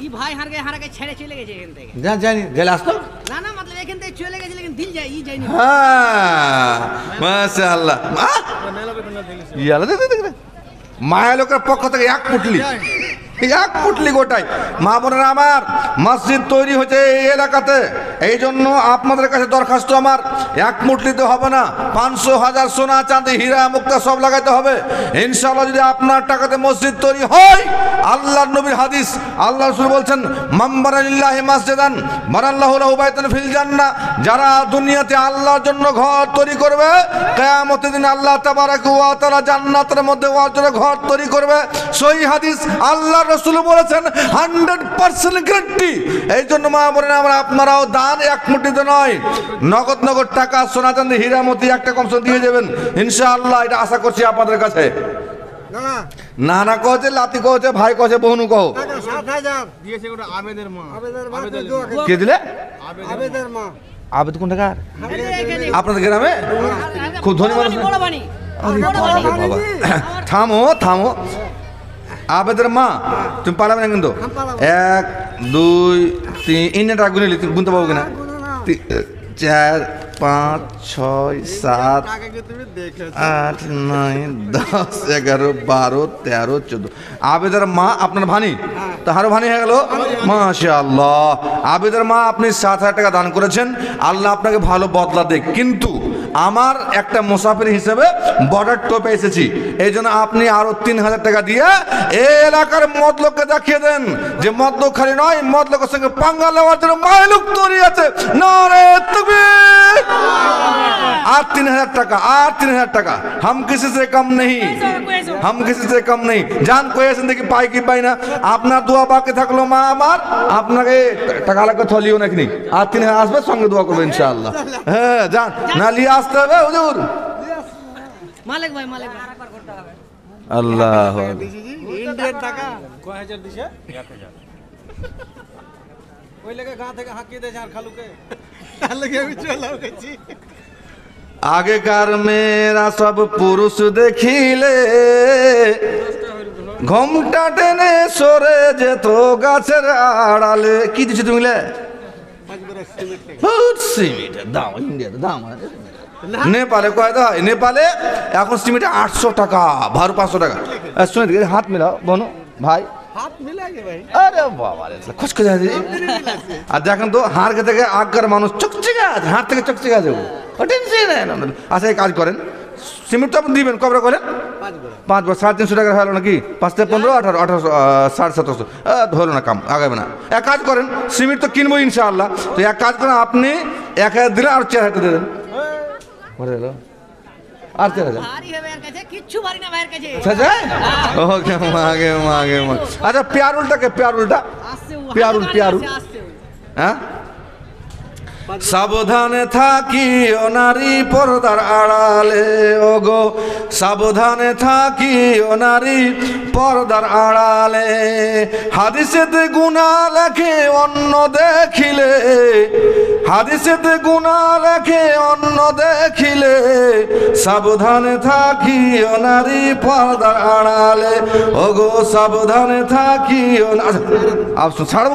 Speaker 2: ই ভাই হারগে ছেড়ে চলে গেছে এখান থেকে।
Speaker 1: যা জানি গেলে আসতো।
Speaker 2: না না मतलब এখান থেকে চলে গেছে लेकिन দিল যায় ই যায়নি।
Speaker 1: হ্যাঁ মাশাআল্লাহ। ইয়ালা দে দে দে মায়া লোকের পক্ষ থেকে এক পুটলি গোটাই। মা বোনেরা আমার, মসজিদ তৈরি হয়েছে এই এলাকাতে, এই জন্য আপনাদের কাছে দরখাস্ত আমার, এক মুটলিতে হবে না, 500,000 সোনা চাঁদি হীরা মুক্তা সব লাগাইতে হবে ইনশাআল্লাহ। যদি আপনার টাকাতে মসজিদ তৈরি হয়, আল্লাহর নবীর হাদিস, আল্লাহ রাসূল বলছেন মাম্বারা লিল্লাহি মাসজিদান বানাল্লাহু লাহু বাইতান ফিল জান্নাহ, যারা দুনিয়াতে আল্লাহর জন্য ঘর তৈরি করবে, কিয়ামতের দিন আল্লাহ তাবারাক ওয়া তাআলা জান্নাতের মধ্যে ওর জন্য ঘর তৈরি করবে। সহিহ হাদিস, আল্লাহ রাসূল বলেছেন 100% গ্যারান্টি। এই জন্য মা বোনেরা আমরা, আপনারাও দান এক মুঠিতে নয়, নগদ নগদ টাকা সোনা চাঁদি হীরা মতি একটা কম দিয়ে যাবেন ইনশাআল্লাহ। এটা আশা করছি আপনাদের কাছে। না না কহছে, লাতি কহছে, ভাই কহছে, বহনু কহ।
Speaker 3: দিয়েছে ওটা আবেদের মা।
Speaker 1: কে দিলে?
Speaker 3: আবেদের মা।
Speaker 1: আবেদ কোন টাকার? আপনাদের গ্রামে খুব ধনী মানুষ না?
Speaker 2: বড় বানি।
Speaker 1: বাবা থামো থামো, আবেদের মা তুমি পালাবে না কিন্তু। 1 2 3 ইন্ডিয়াটা গুনে গুনতে পারবো কিনা? 4 5 6 7 8 9 10 11 12 13 14। আবেদের মা আপনার ভানি, তাহারও ভানি হয়ে গেল মাশাআল্লাহ। আবেদের মা আপনি 7,000 টাকা দান করেছেন, আল্লাহ আপনাকে ভালো বদলা দেখ। কিন্তু আমার একটা মুসাফির হিসেবে বর্ডার টোপে এসেছি, এই জন্য আপনি আরো 3,000 টাকা দিয়ে এই এলাকার মদলোককে দেখিয়ে দেন যে মদলোক খালি নয়, মদলোকের সঙ্গে পাঙ্গা নেওয়ার জন্য মাইলুক তৈরি আছে। নারে তাকবীর। আর 3,000 টাকা, আর 3,000 টাকা, हम किसी से कम नहीं, हम किसी से कम नहीं। জান কয়েছেন দেখি পাই কি পাই না। আপনার দোয়া বাকি থাকলো মা আমার, আপনাকে টাকা লাগবে থলিও নাকি, আর 3,000 আসবে, সঙ্গে দোয়া করবো ইনশাআল্লাহ। হ্যাঁ যান, না লিয়ে আসতে হবে হুজুর।
Speaker 2: মালিক ভাই আরেকবার করতে হবে।
Speaker 1: আল্লাহ
Speaker 3: ইন্ডিয়ান টাকা কয় হাজার দিছে? 1000। ওই লেগে গাঁ থেকে হাঁকিয়ে দেয় আর খালুকে। তার লেগে আমি চলে গেছি।
Speaker 1: আগেকার মেয়েরা সব পুরুষ দেখিলে ঘোমটা টেনে সরে যেত গাছের আড়ালে। কি দিচ্ছ তুমি? সিমেন্টের দাম ইন্ডিয়াতে দাম নেপালে কয় দাও? নেপালে এখন সিমেন্টের 800 টাকা, ভারু 500 টাকা। শুনে দিকে হাত মিলাও বনো ভাই,
Speaker 3: হাত মিলাগে ভাই।
Speaker 1: আরে বাবা রে খসকে যায়। আর দেখেন তো হাড় থেকে আগকার মানুষ চকচকে আছে, হাড় থেকে চকচকে আছে। আচ্ছা এই কাজ করেন, সিমেন্ট তো আপনি দিবেন কবরা করেন 5 বার 350 টাকা হলো নাকি? 5 থেকে 15 18 18 1750 হলো না, কাম আগাবে না। এক কাজ করেন, সিমেন্ট তো কিনবো ইনশাআল্লাহ, তো এক কাজ করেন আপনি 1000 দিলে আর 4000 দেবেন। আর 4000
Speaker 2: ভারী হবে এর কাছে, কিচ্ছু ভারী না ভাইয়ের কাছে।
Speaker 1: ওকে মাগে মাগে মাগে। আচ্ছা পেয়ারুলটাকে, পেয়ারুলটা
Speaker 2: আসছে ও
Speaker 1: পেয়ারুল পেয়ারুল
Speaker 2: আসছে ও।
Speaker 1: হ্যাঁ, সাবধানে থাকিও নারী পর্দার আড়ালে, ওগো সাবধানে থাকিও নারী পর্দার আড়ালে। হাদিসেতে গুনাহ লেখে অন্য দেখিলে, হাদিসেতে গুনাহ লেখে অন্য দেখিলে, সাবধানে থাকিও নারী পর্দার আড়ালে, ওগো সাবধানে থাকিও। আচ্ছা ছাড়ব।